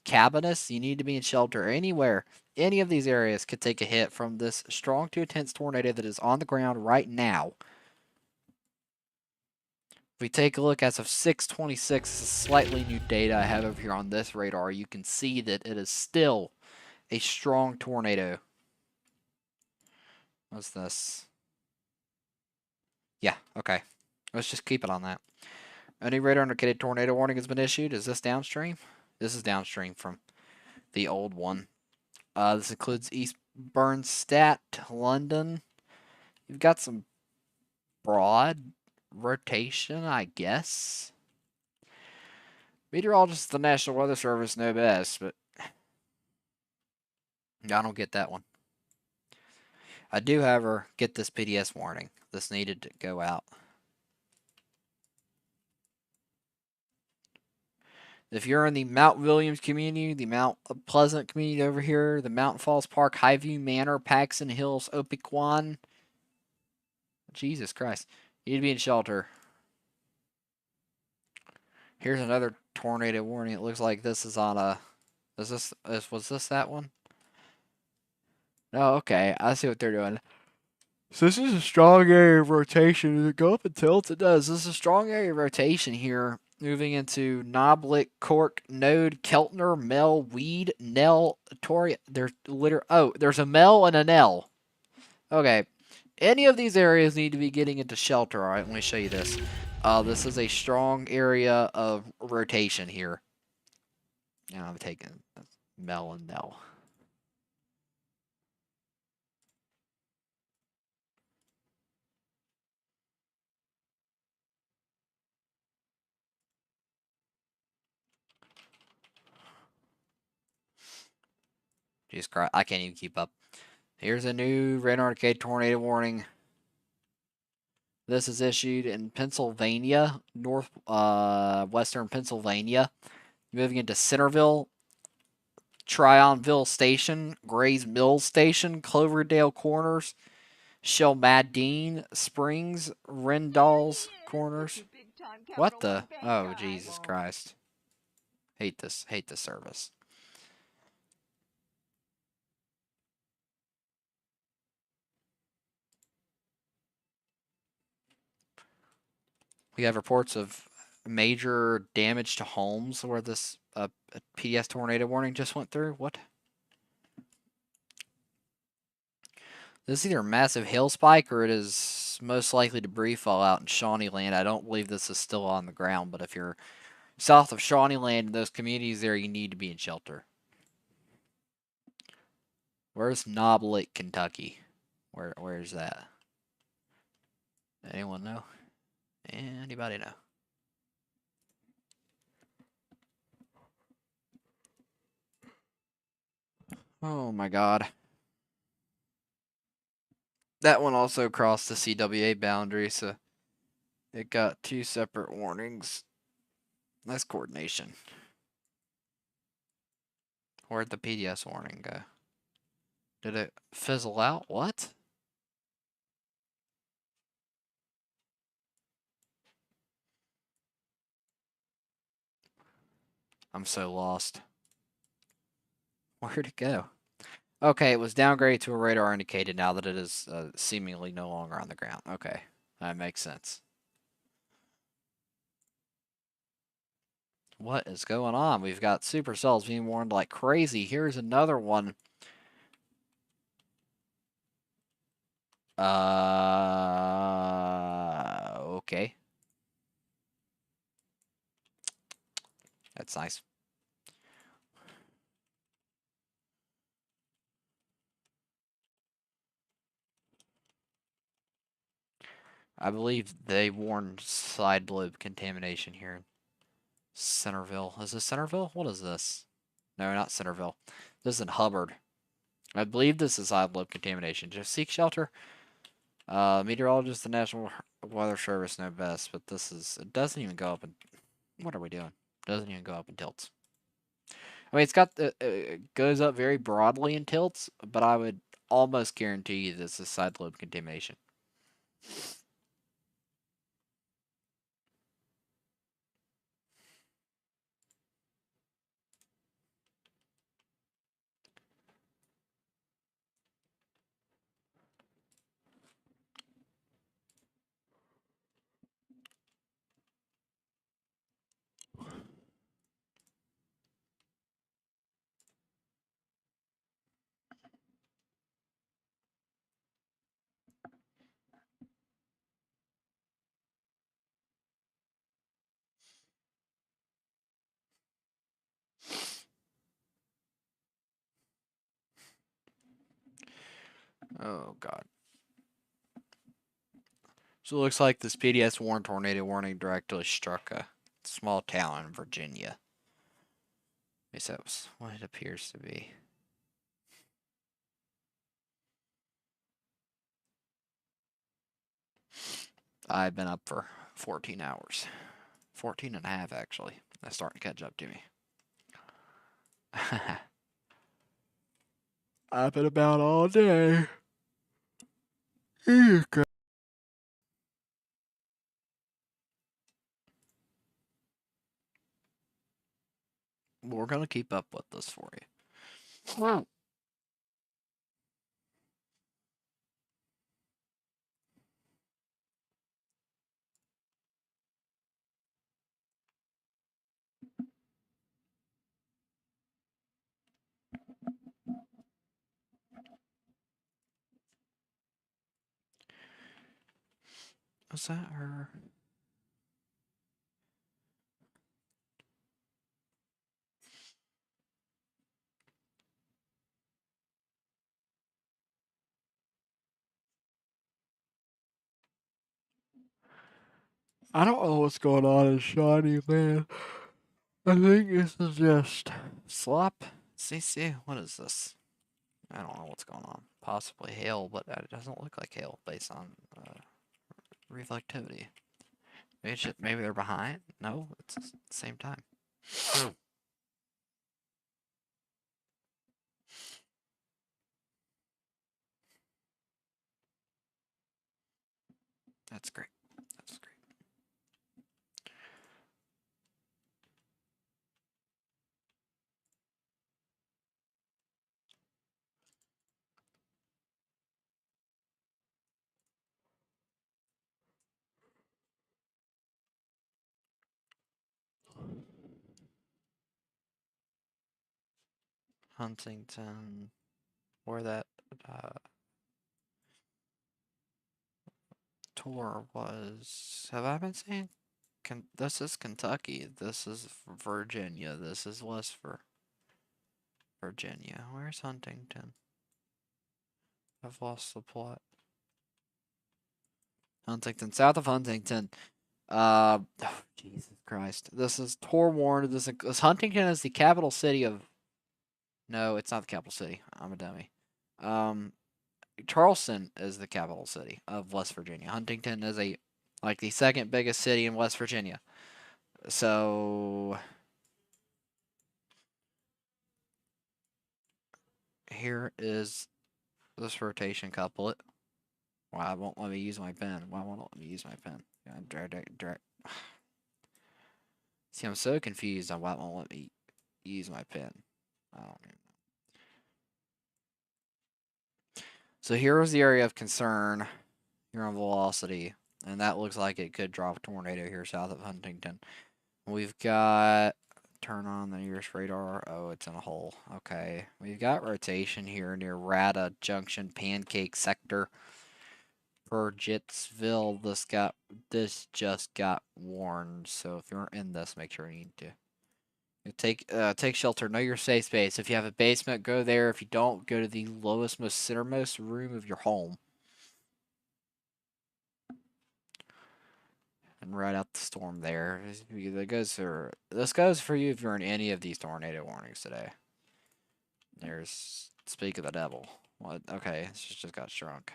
Cabanis, you need to be in shelter anywhere. Any of these areas could take a hit from this strong to intense tornado that is on the ground right now. If we take a look as of 6:26, this is slightly new data I have over here on this radar. You can see that it is still a strong tornado. What's this? Yeah, okay. Let's just keep it on that. Any radar indicated tornado warning has been issued. Is this downstream? This is downstream from the old one. This includes East Bernstadt, London. You've got some broad rotation, I guess. Meteorologists at the National Weather Service know best, but I don't get that one. I do, however, get this PDS warning. This needed to go out. If you're in the Mount Williams community, the Mount Pleasant community over here, the Mountain Falls Park, Highview Manor, Paxton Hills, Opequan, Jesus Christ, you need to be in shelter. Here's another tornado warning. It looks like this is on a. Was this that one? No, okay. I see what they're doing. So this is a strong area of rotation. Does it go up and tilt? It does. This is a strong area of rotation here. Moving into Noblick, Cork, Node, Keltner, Mel, Weed, Nell, Toria. There's there's a Mel and a Nell. Okay. Any of these areas need to be getting into shelter. All right, let me show you this. This is a strong area of rotation here. Now I'm taking Mel and Nell. Jesus Christ, I can't even keep up. Here's a new red arcade tornado warning. This is issued in Pennsylvania, western Pennsylvania. Moving into Centerville, Trionville Station, Gray's Mills Station, Cloverdale Corners, Shelmadine Springs, Rendall's Corners. What the? Oh, Jesus Christ. Hate this service. We have reports of major damage to homes where this PDS tornado warning just went through. What? This is either a massive hail spike or it is most likely debris fallout in Shawnee Land. I don't believe this is still on the ground, but if you're south of Shawnee Land and those communities there, you need to be in shelter. Where's Knob Lake, Kentucky? Where's that? Anyone know? Anybody know? Oh my god. That one also crossed the CWA boundary, so it got 2 separate warnings. Nice coordination. Where'd the PDS warning go? Did it fizzle out? What? I'm so lost. Where'd it go? Okay, it was downgraded to a radar indicated now that it is seemingly no longer on the ground. Okay, that makes sense. What is going on? We've got supercells being warned like crazy. Here's another one. Okay. That's nice. I believe they warned side lobe contamination here in Centerville. Is this Centerville? What is this? No, not Centerville. This is in Hubbard. I believe this is side lobe contamination. Just seek shelter. Meteorologists, the National Weather Service know best, but this is, it doesn't even go up in, what are we doing? It doesn't even go up in tilts. I mean, it's got the, it goes up very broadly in tilts, but I would almost guarantee you this is side lobe contamination. Oh, God. So it looks like this PDS warned tornado warning directly struck a small town in Virginia. At least that was what it appears to be. I've been up for 14 hours. 14 and a half, actually. That's starting to catch up to me. I've been about all day. We're going to keep up with this for you. Was that her? I don't know what's going on in Shawnee Land. I think this is just slop. CC, what is this? I don't know what's going on. Possibly hail, but it doesn't look like hail based on reflectivity. Maybe they're behind. No, it's the same time. That's great. That's great. Huntington, where that tour was. Have I been saying? This is Kentucky. This is Virginia. This is West Virginia. Where's Huntington? I've lost the plot. Huntington, south of Huntington. Oh, Jesus Christ. This is tour warned. This Huntington is the capital city of. No, it's not the capital city. I'm a dummy. Charleston is the capital city of West Virginia. Huntington is like the second biggest city in West Virginia. So here is this rotation couplet. Why it won't let me use my pen? Why won't it let me use my pen? See, I'm so confused on why it won't let me use my pen. I don't even know. So here is the area of concern here on velocity, and that looks like it could drop a tornado here south of Huntington. We've got turn on the nearest radar. Oh, it's in a hole. Okay. We've got rotation here near Rada Junction, Pancake Sector. Burgittsville. This just got warned. So if you're in this, make sure you need to take shelter. Know your safe space. If you have a basement, go there. If you don't, go to the lowest, most centermost room of your home. And ride out the storm there. This goes for you if you're in any of these tornado warnings today. There's speak of the devil. What? Okay, it's just got shrunk.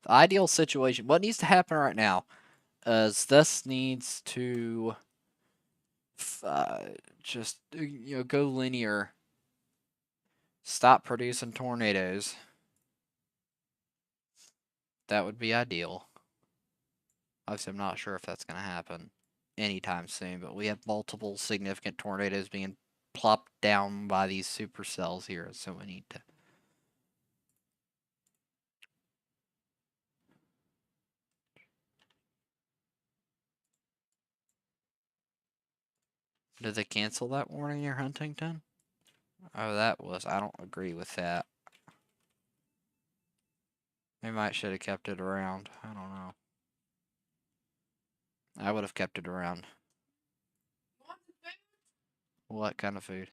The ideal situation, what needs to happen right now is this needs to just go linear. Stop producing tornadoes. That would be ideal. Obviously, I'm not sure if that's going to happen anytime soon, but we have multiple significant tornadoes being plopped down by these supercells here, so we need to. Did they cancel that warning near Huntington? Oh, I don't agree with that. They might should have kept it around. I don't know. I would have kept it around. What kind of food?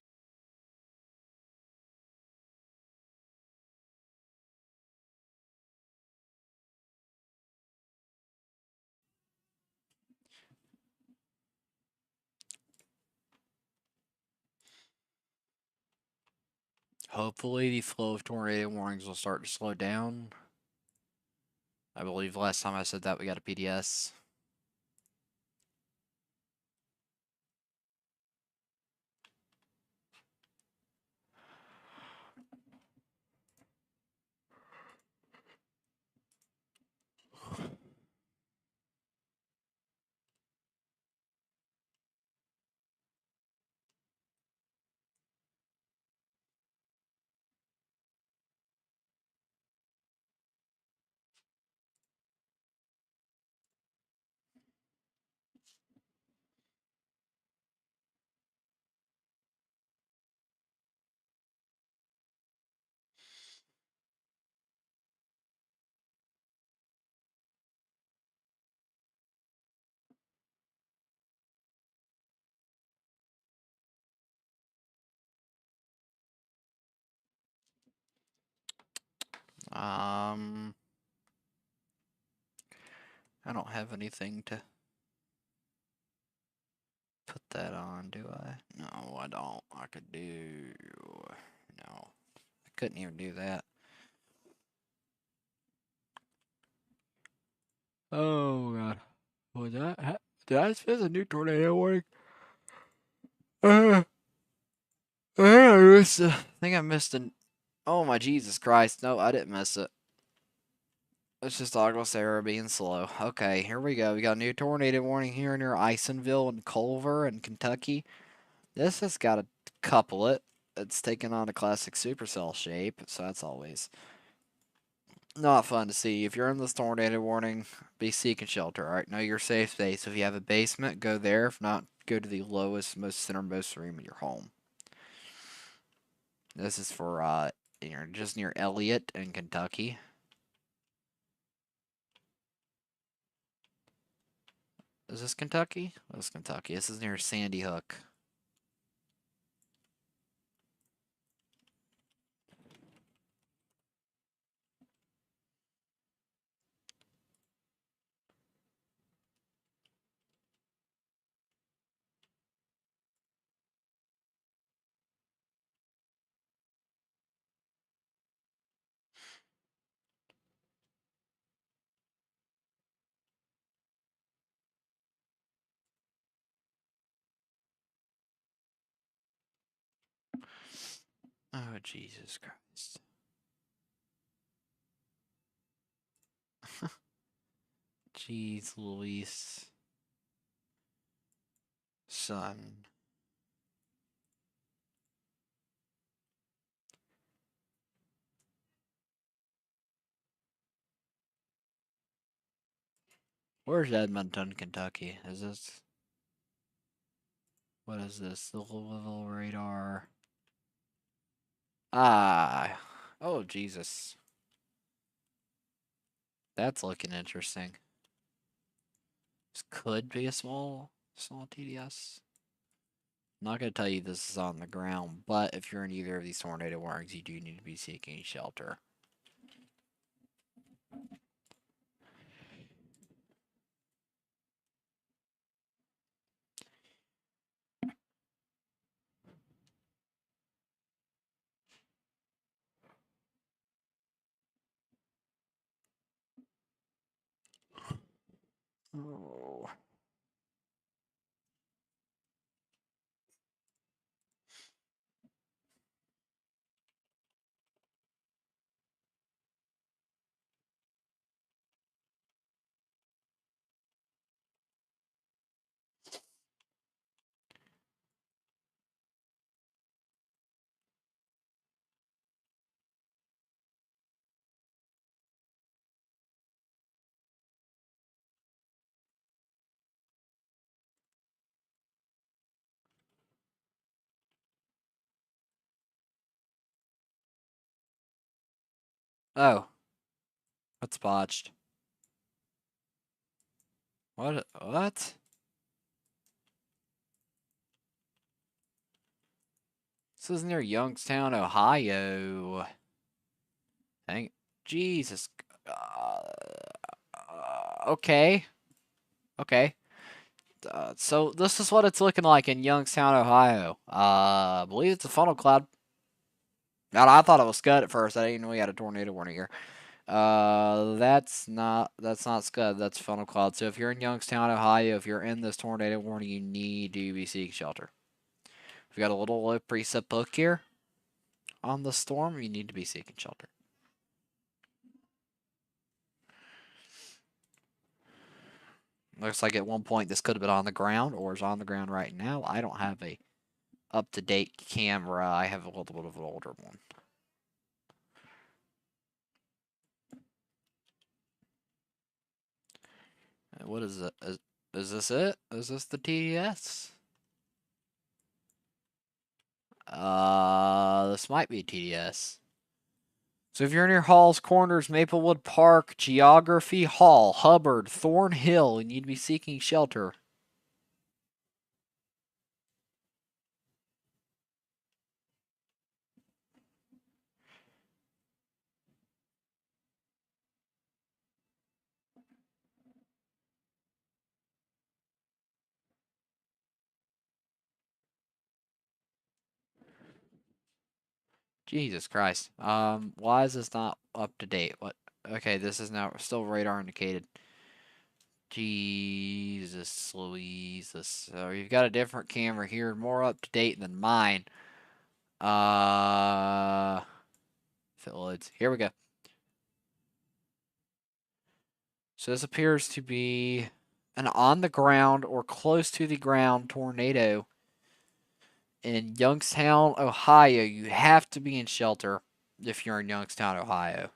Hopefully the flow of tornado warnings will start to slow down. I believe last time I said that we got a PDS. I don't have anything to put that on, do I? No, I don't. I could do. No, I couldn't even do that. Oh god, was that? Did I just miss a new tornado warning? I think I missed an. Oh my Jesus Christ! No, I didn't miss it. It's just Douglas Sarah being slow. Okay, here we go. We got a new tornado warning here near Isonville and Culver in Kentucky. This has got a couplet. It's taken on a classic supercell shape, so that's always not fun to see. If you're in this tornado warning, be seeking shelter. All right, know your safe space. If you have a basement, go there. If not, go to the lowest, most centermost room in your home. This is for just near Elliott in Kentucky. Is this Kentucky? This is Kentucky. This is near Sandy Hook. Oh, Jesus Christ. Jeez Louise. Son. Where's Edmonton, Kentucky? Is this... What is this? The Louisville radar. Ah. Oh, Jesus. That's looking interesting. This could be a small TDS. I'm not going to tell you this is on the ground, but if you're in either of these tornado warnings, you do need to be seeking shelter. Oh. Oh. That's botched. What? What? This is near Youngstown, Ohio. Thank Jesus. Okay. Okay. So this is what it's looking like in Youngstown, Ohio. I believe it's a funnel cloud. God, I thought it was Scud at first. I didn't know we had a tornado warning here. That's not Scud. That's funnel cloud. So if you're in Youngstown, Ohio, if you're in this tornado warning, you need to be seeking shelter. We've got a little low precip book here on the storm. You need to be seeking shelter. Looks like at one point this could have been on the ground or is on the ground right now. I don't have a up-to-date camera. I have a little bit of an older one. What is it? Is this it? Is this the TDS? This might be TDS. So if you're near Halls Corners, Maplewood Park, Geography Hall, Hubbard, Thornhill, you need to be seeking shelter. Jesus Christ. Why is this not up to date? What? Okay, this is now still radar indicated. Jesus Louise. So you've got a different camera here, more up to date than mine. If it loads. Here we go. So this appears to be an on the ground or close to the ground tornado. in Youngstown, Ohio. You have to be in shelter if you're in Youngstown, Ohio.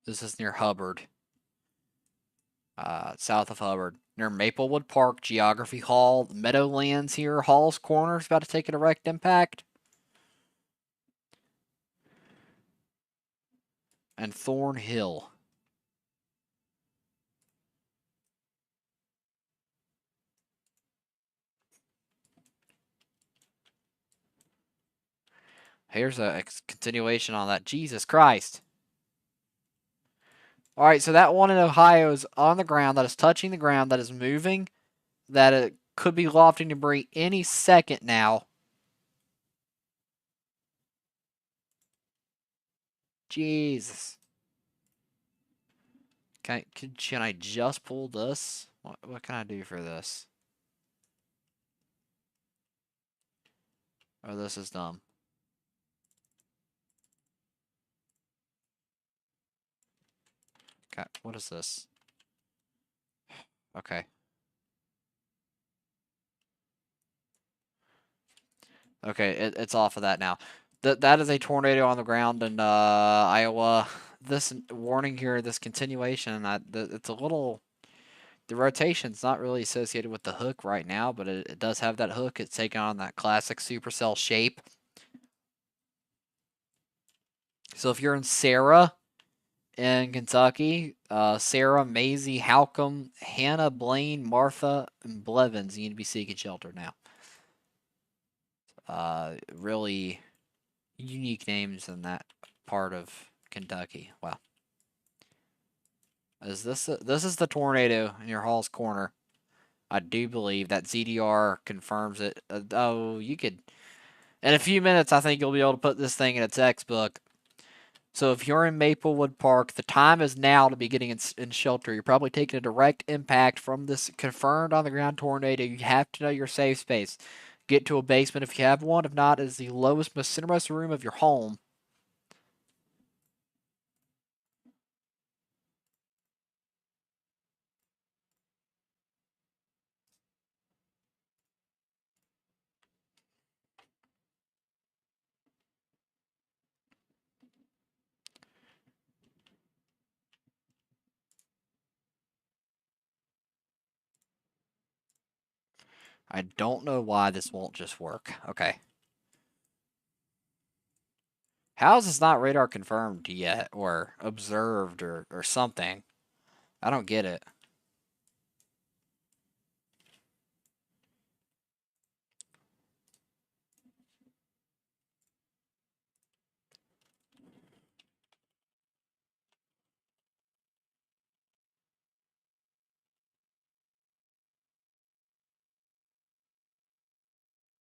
This is near Hubbard, south of Hubbard, near Maplewood Park, Geography Hall, Meadowlands here. Hall's Corner is about to take a direct impact. And Thornhill. Here's a continuation on that. Jesus Christ. All right, so that one in Ohio is on the ground, that is touching the ground, that is moving, that it could be lofting debris any second now. Jesus. Can I just pull this? What can I do for this? Oh, this is dumb. Okay, what is this? Okay. Okay, it's off of that now. That is a tornado on the ground in Iowa. This warning here, this continuation, it's a little. The rotation's not really associated with the hook right now, but it does have that hook. It's taking on that classic supercell shape. So if you're in Sarah in Kentucky, Sarah, Maisie, Halcombe, Hannah, Blaine, Martha, and Blevins, you need to be seeking shelter now. Really unique names in that part of Kentucky. Wow. This is the tornado in your Hall's Corner. I do believe that ZDR confirms it. Oh, you could. In a few minutes, I think you'll be able to put this thing in a textbook. So if you're in Maplewood Park, the time is now to be getting in shelter. You're probably taking a direct impact from this confirmed on the ground tornado. You have to know your safe space. Get to a basement if you have one. If not, it's the lowest, most centermost room of your home. I don't know why this won't just work. Okay. How is this not radar confirmed yet, or observed, or something? I don't get it.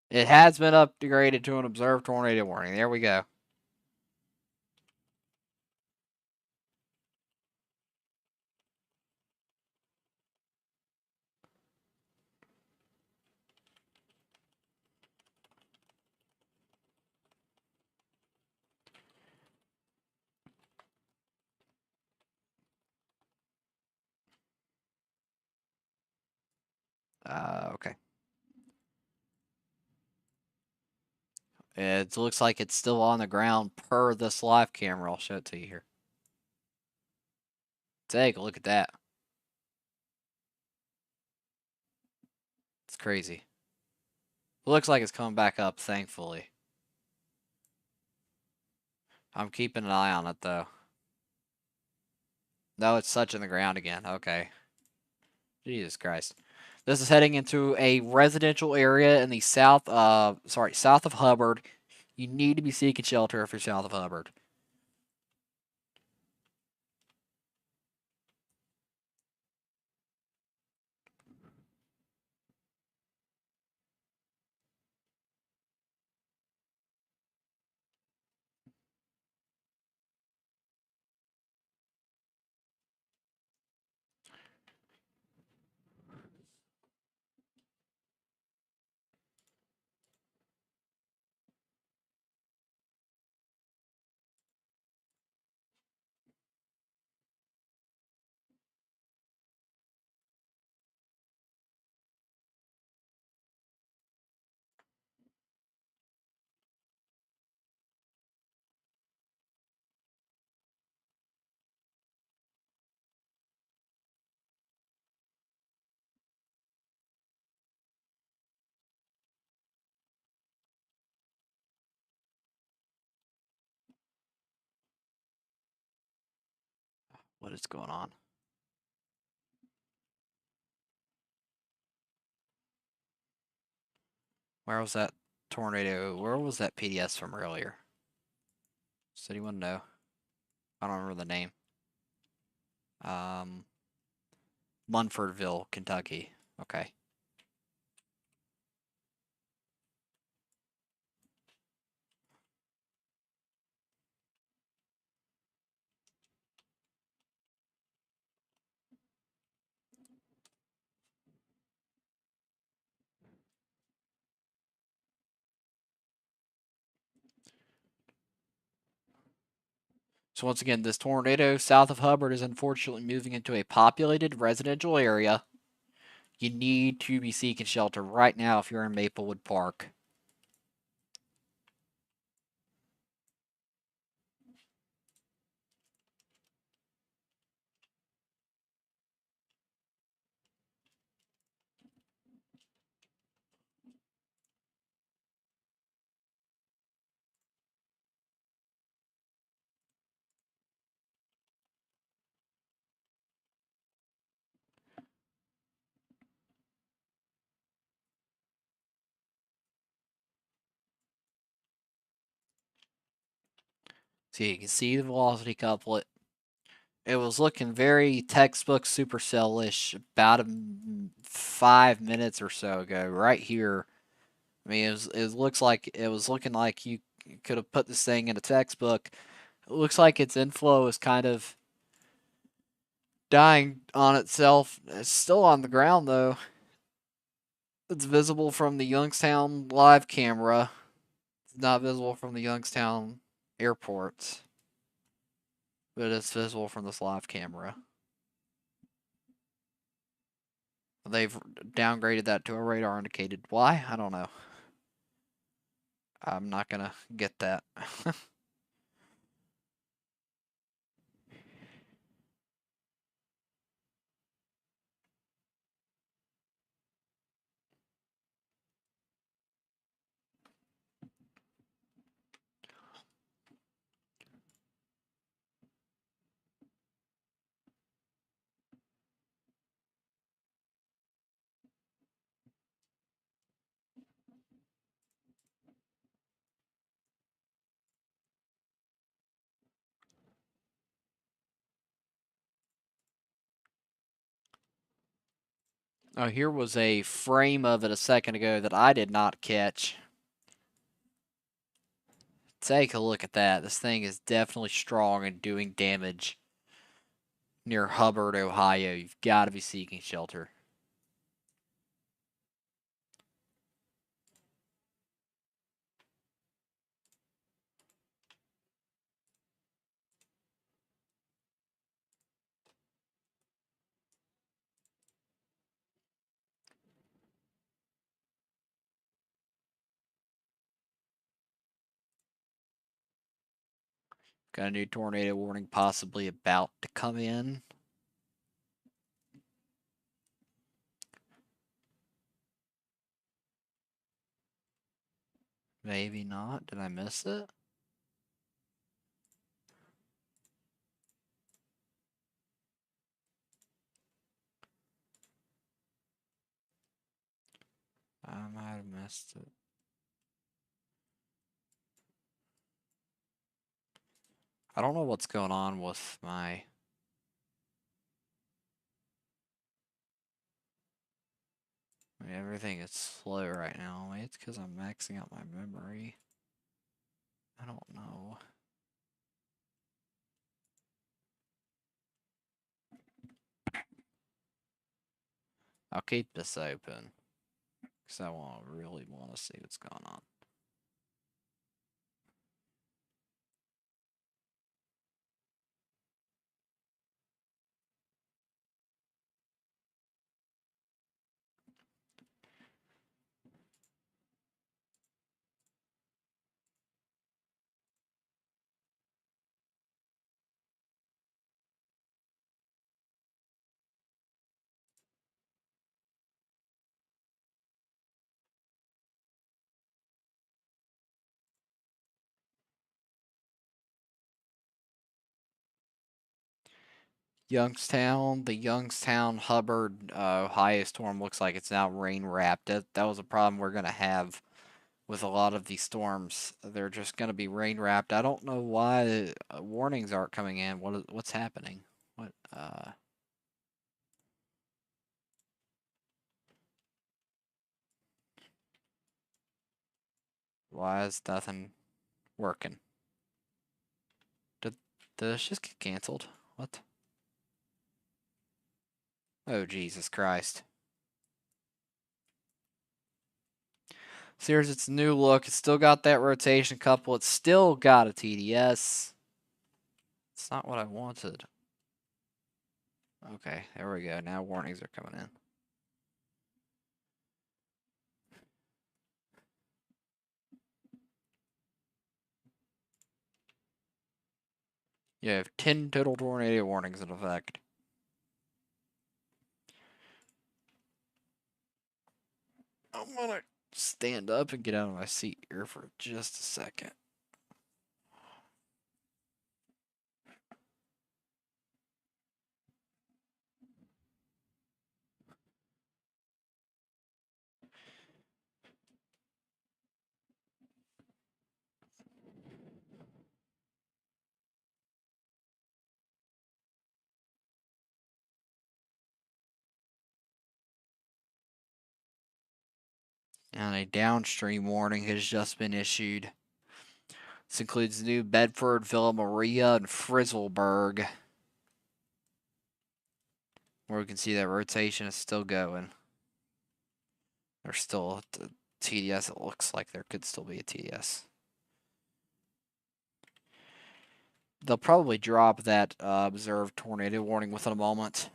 It has been upgraded to an observed tornado warning. There we go. Okay. It looks like it's still on the ground per this live camera. I'll show it to you here. Take a look at that. It's crazy. It looks like it's coming back up, thankfully. I'm keeping an eye on it, though. No, it's touching the ground again. Okay. Jesus Christ. This is heading into a residential area in the south of Hubbard. You need to be seeking shelter if you're south of Hubbard. What is going on? Where was that tornado? Where was that PDS from earlier? Does anyone know? I don't remember the name. Munfordville, Kentucky. Okay. So once again, this tornado south of Hubbard is unfortunately moving into a populated residential area. You need to be seeking shelter right now if you're in Maplewood Park. So you can see the velocity couplet. It was looking very textbook supercell-ish about 5 minutes or so ago, right here. I mean, it looks like it was looking like you could have put this thing in a textbook. It looks like its inflow is kind of dying on itself. It's still on the ground though. It's visible from the Youngstown live camera. It's not visible from the Youngstown airport, but it's visible from this live camera. They've downgraded that to a radar indicated. Why? I don't know. I'm not gonna get that. Oh, here was a frame of it a second ago that I did not catch. Take a look at that. This thing is definitely strong and doing damage near Hubbard, Ohio. You've got to be seeking shelter. Got a new tornado warning possibly about to come in. Maybe not. Did I miss it? I might have missed it. I don't know what's going on with my... I mean, everything is slow right now. Maybe it's because I'm maxing out my memory. I don't know. I'll keep this open because I really want to see what's going on. Youngstown, the Youngstown Hubbard high storm looks like it's now rain wrapped. That was a problem we're gonna have with a lot of these storms. They're just gonna be rain wrapped. I don't know why warnings aren't coming in. What's happening? What Why is nothing working? Did this just get canceled? What? Oh, Jesus Christ. So here's its new look. It's still got that rotation couple. It's still got a TDS. It's not what I wanted. Okay, there we go. Now warnings are coming in. You have 10 total tornado warnings in effect. I'm gonna stand up and get out of my seat here for just a second. And a downstream warning has just been issued. This includes New Bedford, Villa Maria, and Frizzleburg, where we can see that rotation is still going. There's still a TDS. It looks like there could still be a TDS. They'll probably drop that observed tornado warning within a moment.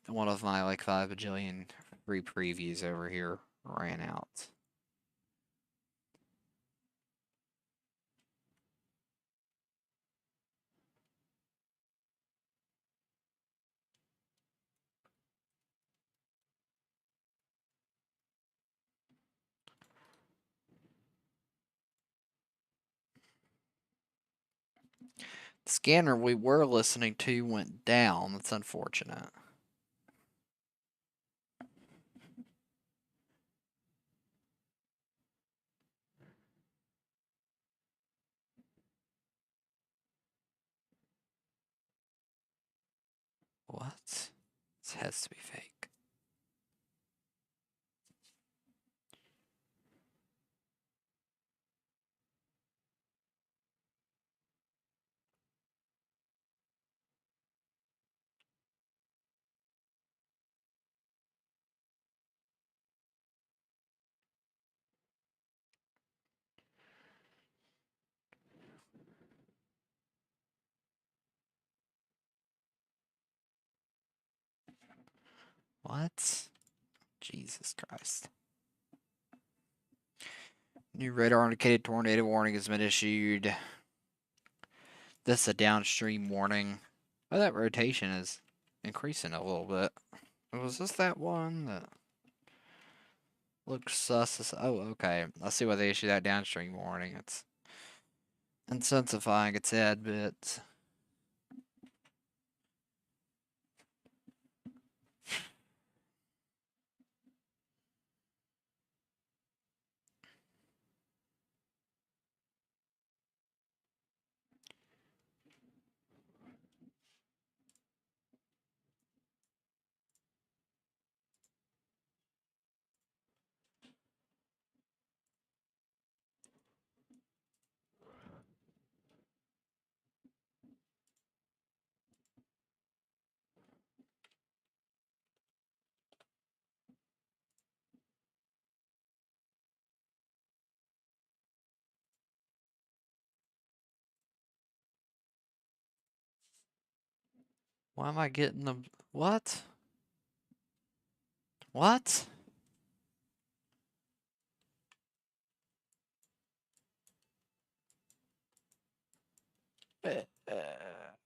One of my like 5 bajillion free previews over here ran out. The scanner we were listening to went down. That's unfortunate. What? This has to be fake. What? Jesus Christ. New radar indicated tornado warning has been issued. This is a downstream warning. Oh, that rotation is increasing a little bit. Was this that one that looked sus? Oh, okay. I see why they issued that downstream warning. It's intensifying its head bit. Why am I getting them? What? What?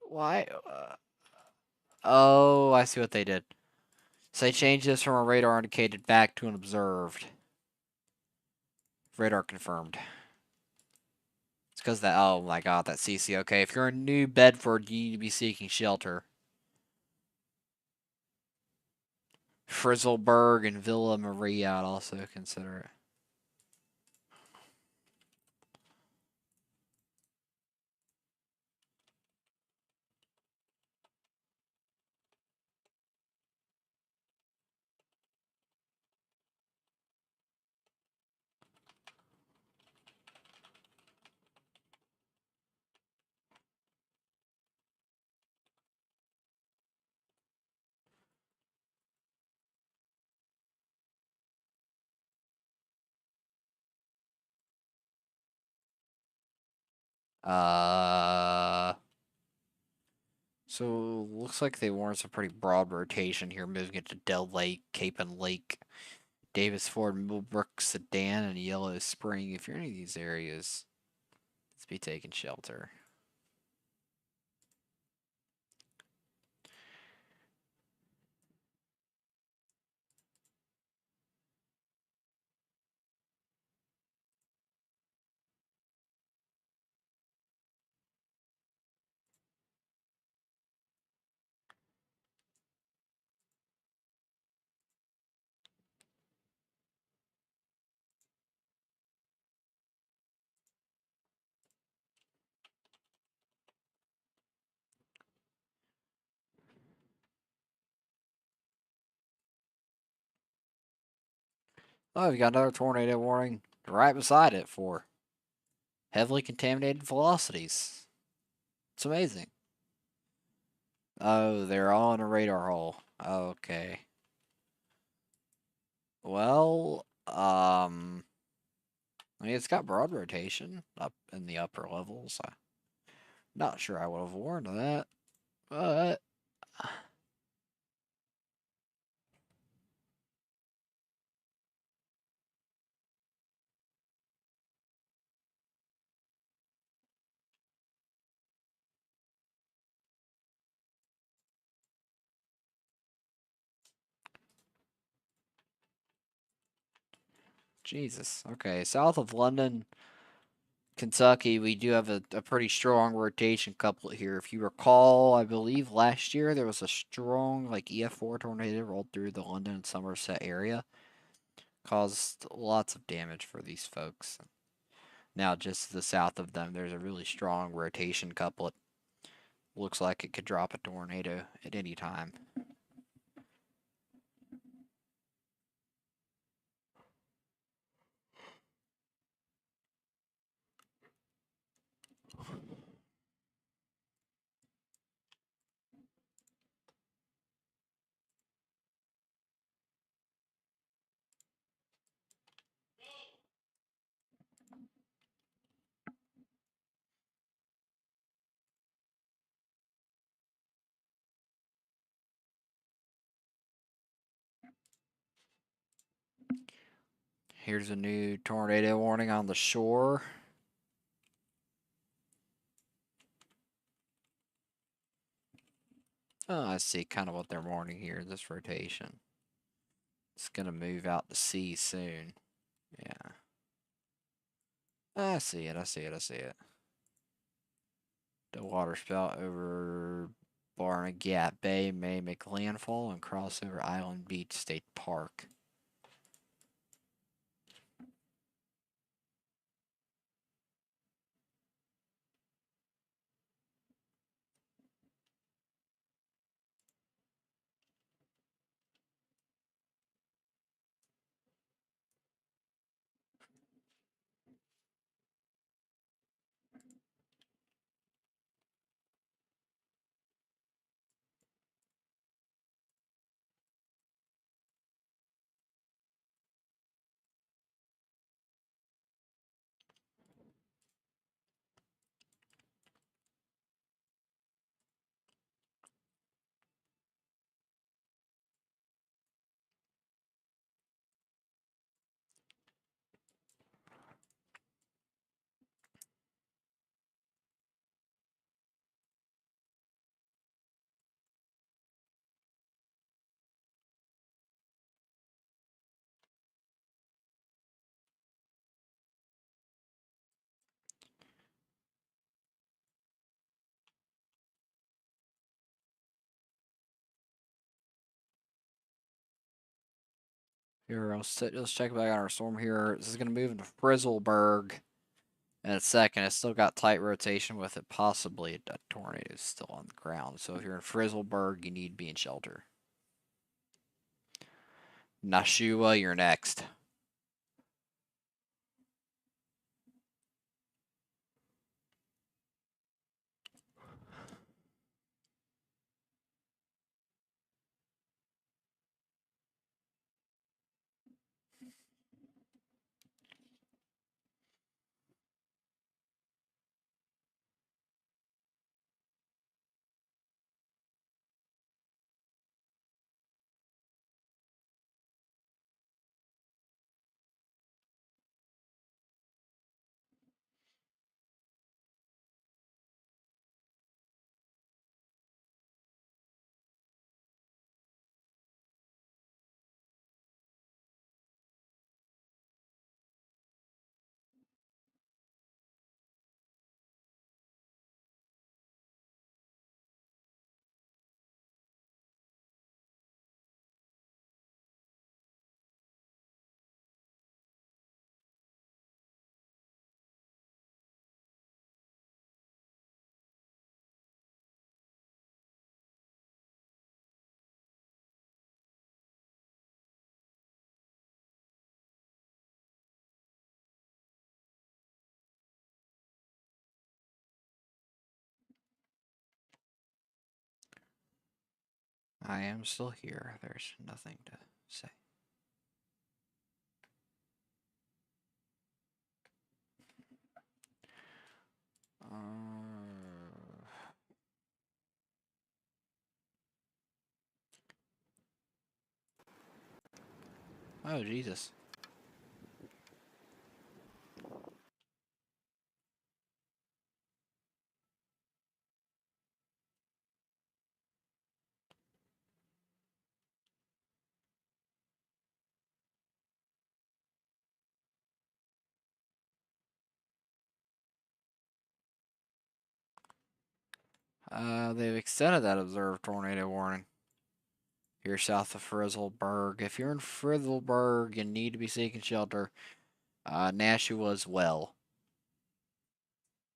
Why? Oh, I see what they did. So they changed this from a radar indicated back to an observed. Radar confirmed. It's because that, oh my god, that CC. Okay, if you're in New Bedford, you need to be seeking shelter. Frizzleburg and Villa Maria, I'd also consider it. So looks like they warrant some pretty broad rotation here, moving it to Dell Lake, Cape and Lake, Davis Ford, Millbrook, Sedan, and Yellow Spring. If you're in any of these areas, let's be taking shelter. Oh, we've got another tornado warning right beside it for heavily contaminated velocities. It's amazing. Oh, they're all in a radar hole. Okay. Well, I mean, it's got broad rotation up in the upper levels. I'm not sure I would have warned that, but Jesus. Okay, south of London, Kentucky, we do have a pretty strong rotation couplet here. If you recall, I believe last year there was a strong like EF4 tornado rolled through the London and Somerset area, caused lots of damage for these folks. Now, just to the south of them, there's a really strong rotation couplet. Looks like it could drop a tornado at any time. Here's a new tornado warning on the shore. Oh, I see kind of what they're warning here, this rotation. It's going to move out to sea soon. Yeah. I see it, I see it, I see it. The water spout over Barnegat Bay may make landfall and cross over Island Beach State Park. Here, let's check back on our storm here. This is going to move into Frizzleburg in a second. It's still got tight rotation with it. Possibly a tornado is still on the ground. So if you're in Frizzleburg, you need to be in shelter. Nashua, you're next. I am still here. There's nothing to say. Oh, Jesus. They've extended that observed tornado warning here south of Frizzleburg. If you're in Frizzleburg, you need to be seeking shelter. Nashua as well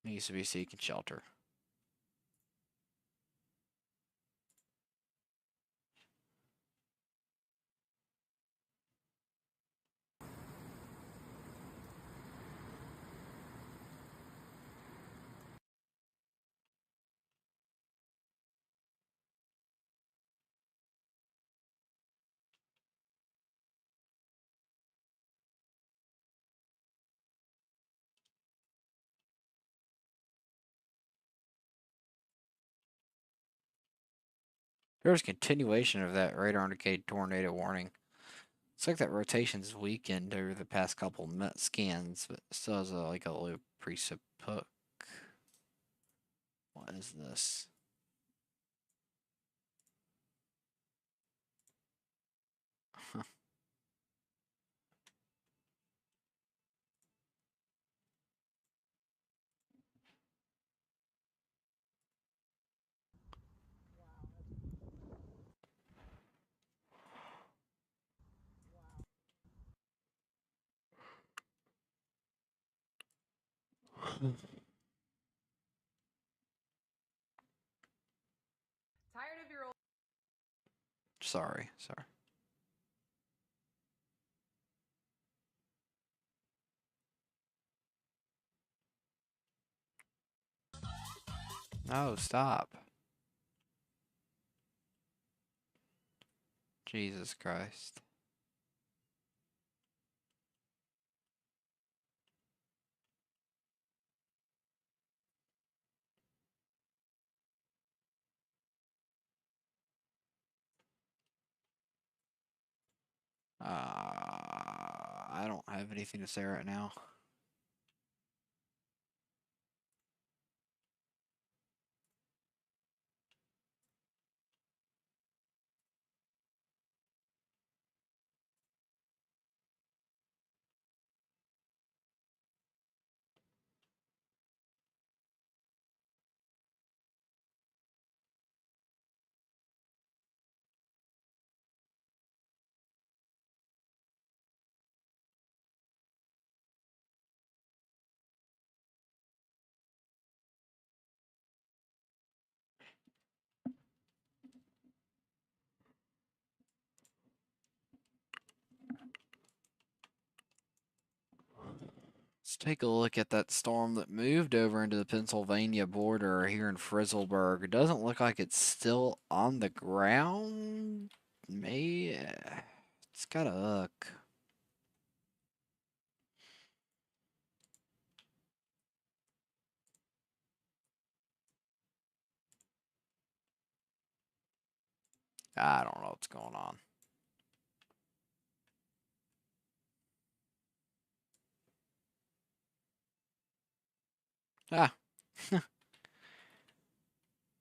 needs to be seeking shelter. There's continuation of that radar indicated tornado warning. Looks like that rotation's weakened over the past couple scans, but still has like a low precip hook. What is this? Tired of your old. Sorry. No, stop. Jesus Christ. I don't have anything to say right now. Let's take a look at that storm that moved over into the Pennsylvania border here in Frizzleburg. It doesn't look like it's still on the ground. It's got a hook. I don't know what's going on. Ah.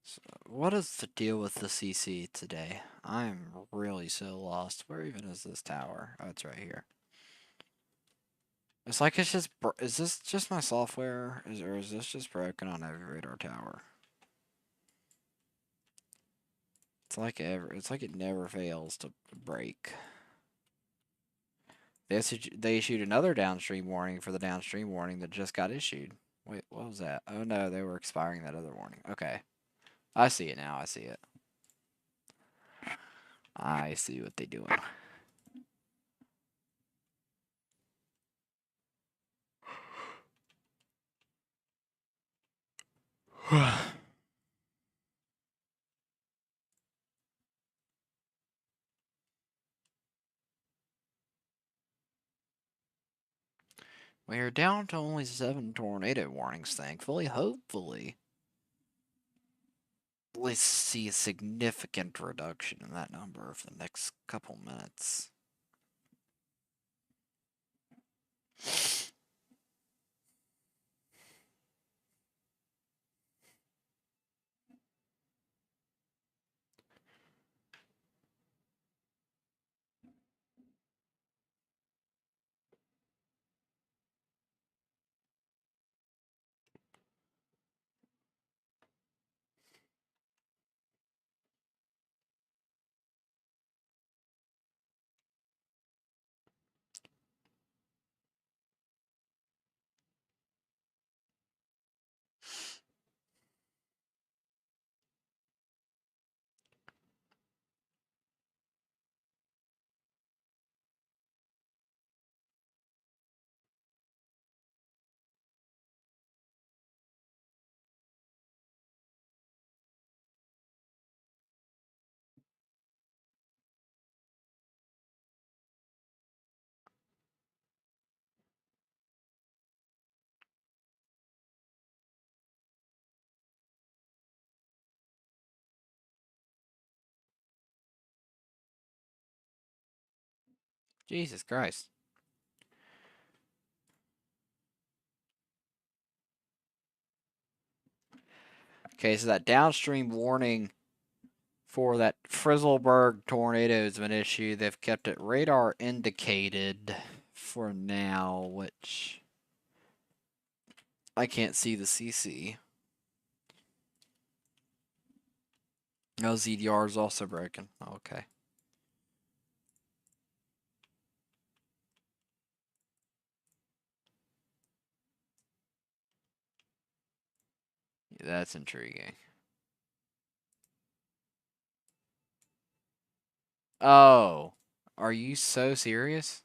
So what is the deal with the CC today? I'm really so lost. Where even is this tower? Oh, it's right here. It's like it's just. Is this just my software? Or is this just broken on every radar tower? It's like it never fails to break. They issued another downstream warning for the downstream warning that just got issued. Wait, what was that? Oh no, they were expiring that other warning. Okay. I see it now. I see it. I see what they're doing. We are down to only 7 tornado warnings, thankfully. Hopefully, we'll see a significant reduction in that number for the next couple minutes. Jesus Christ. Okay, so that downstream warning for that Frizzleburg tornado has been issued. They've kept it radar indicated for now, which I can't see the CC. Oh, ZDR is also broken. Okay. Yeah, that's intriguing. Oh, are you so serious?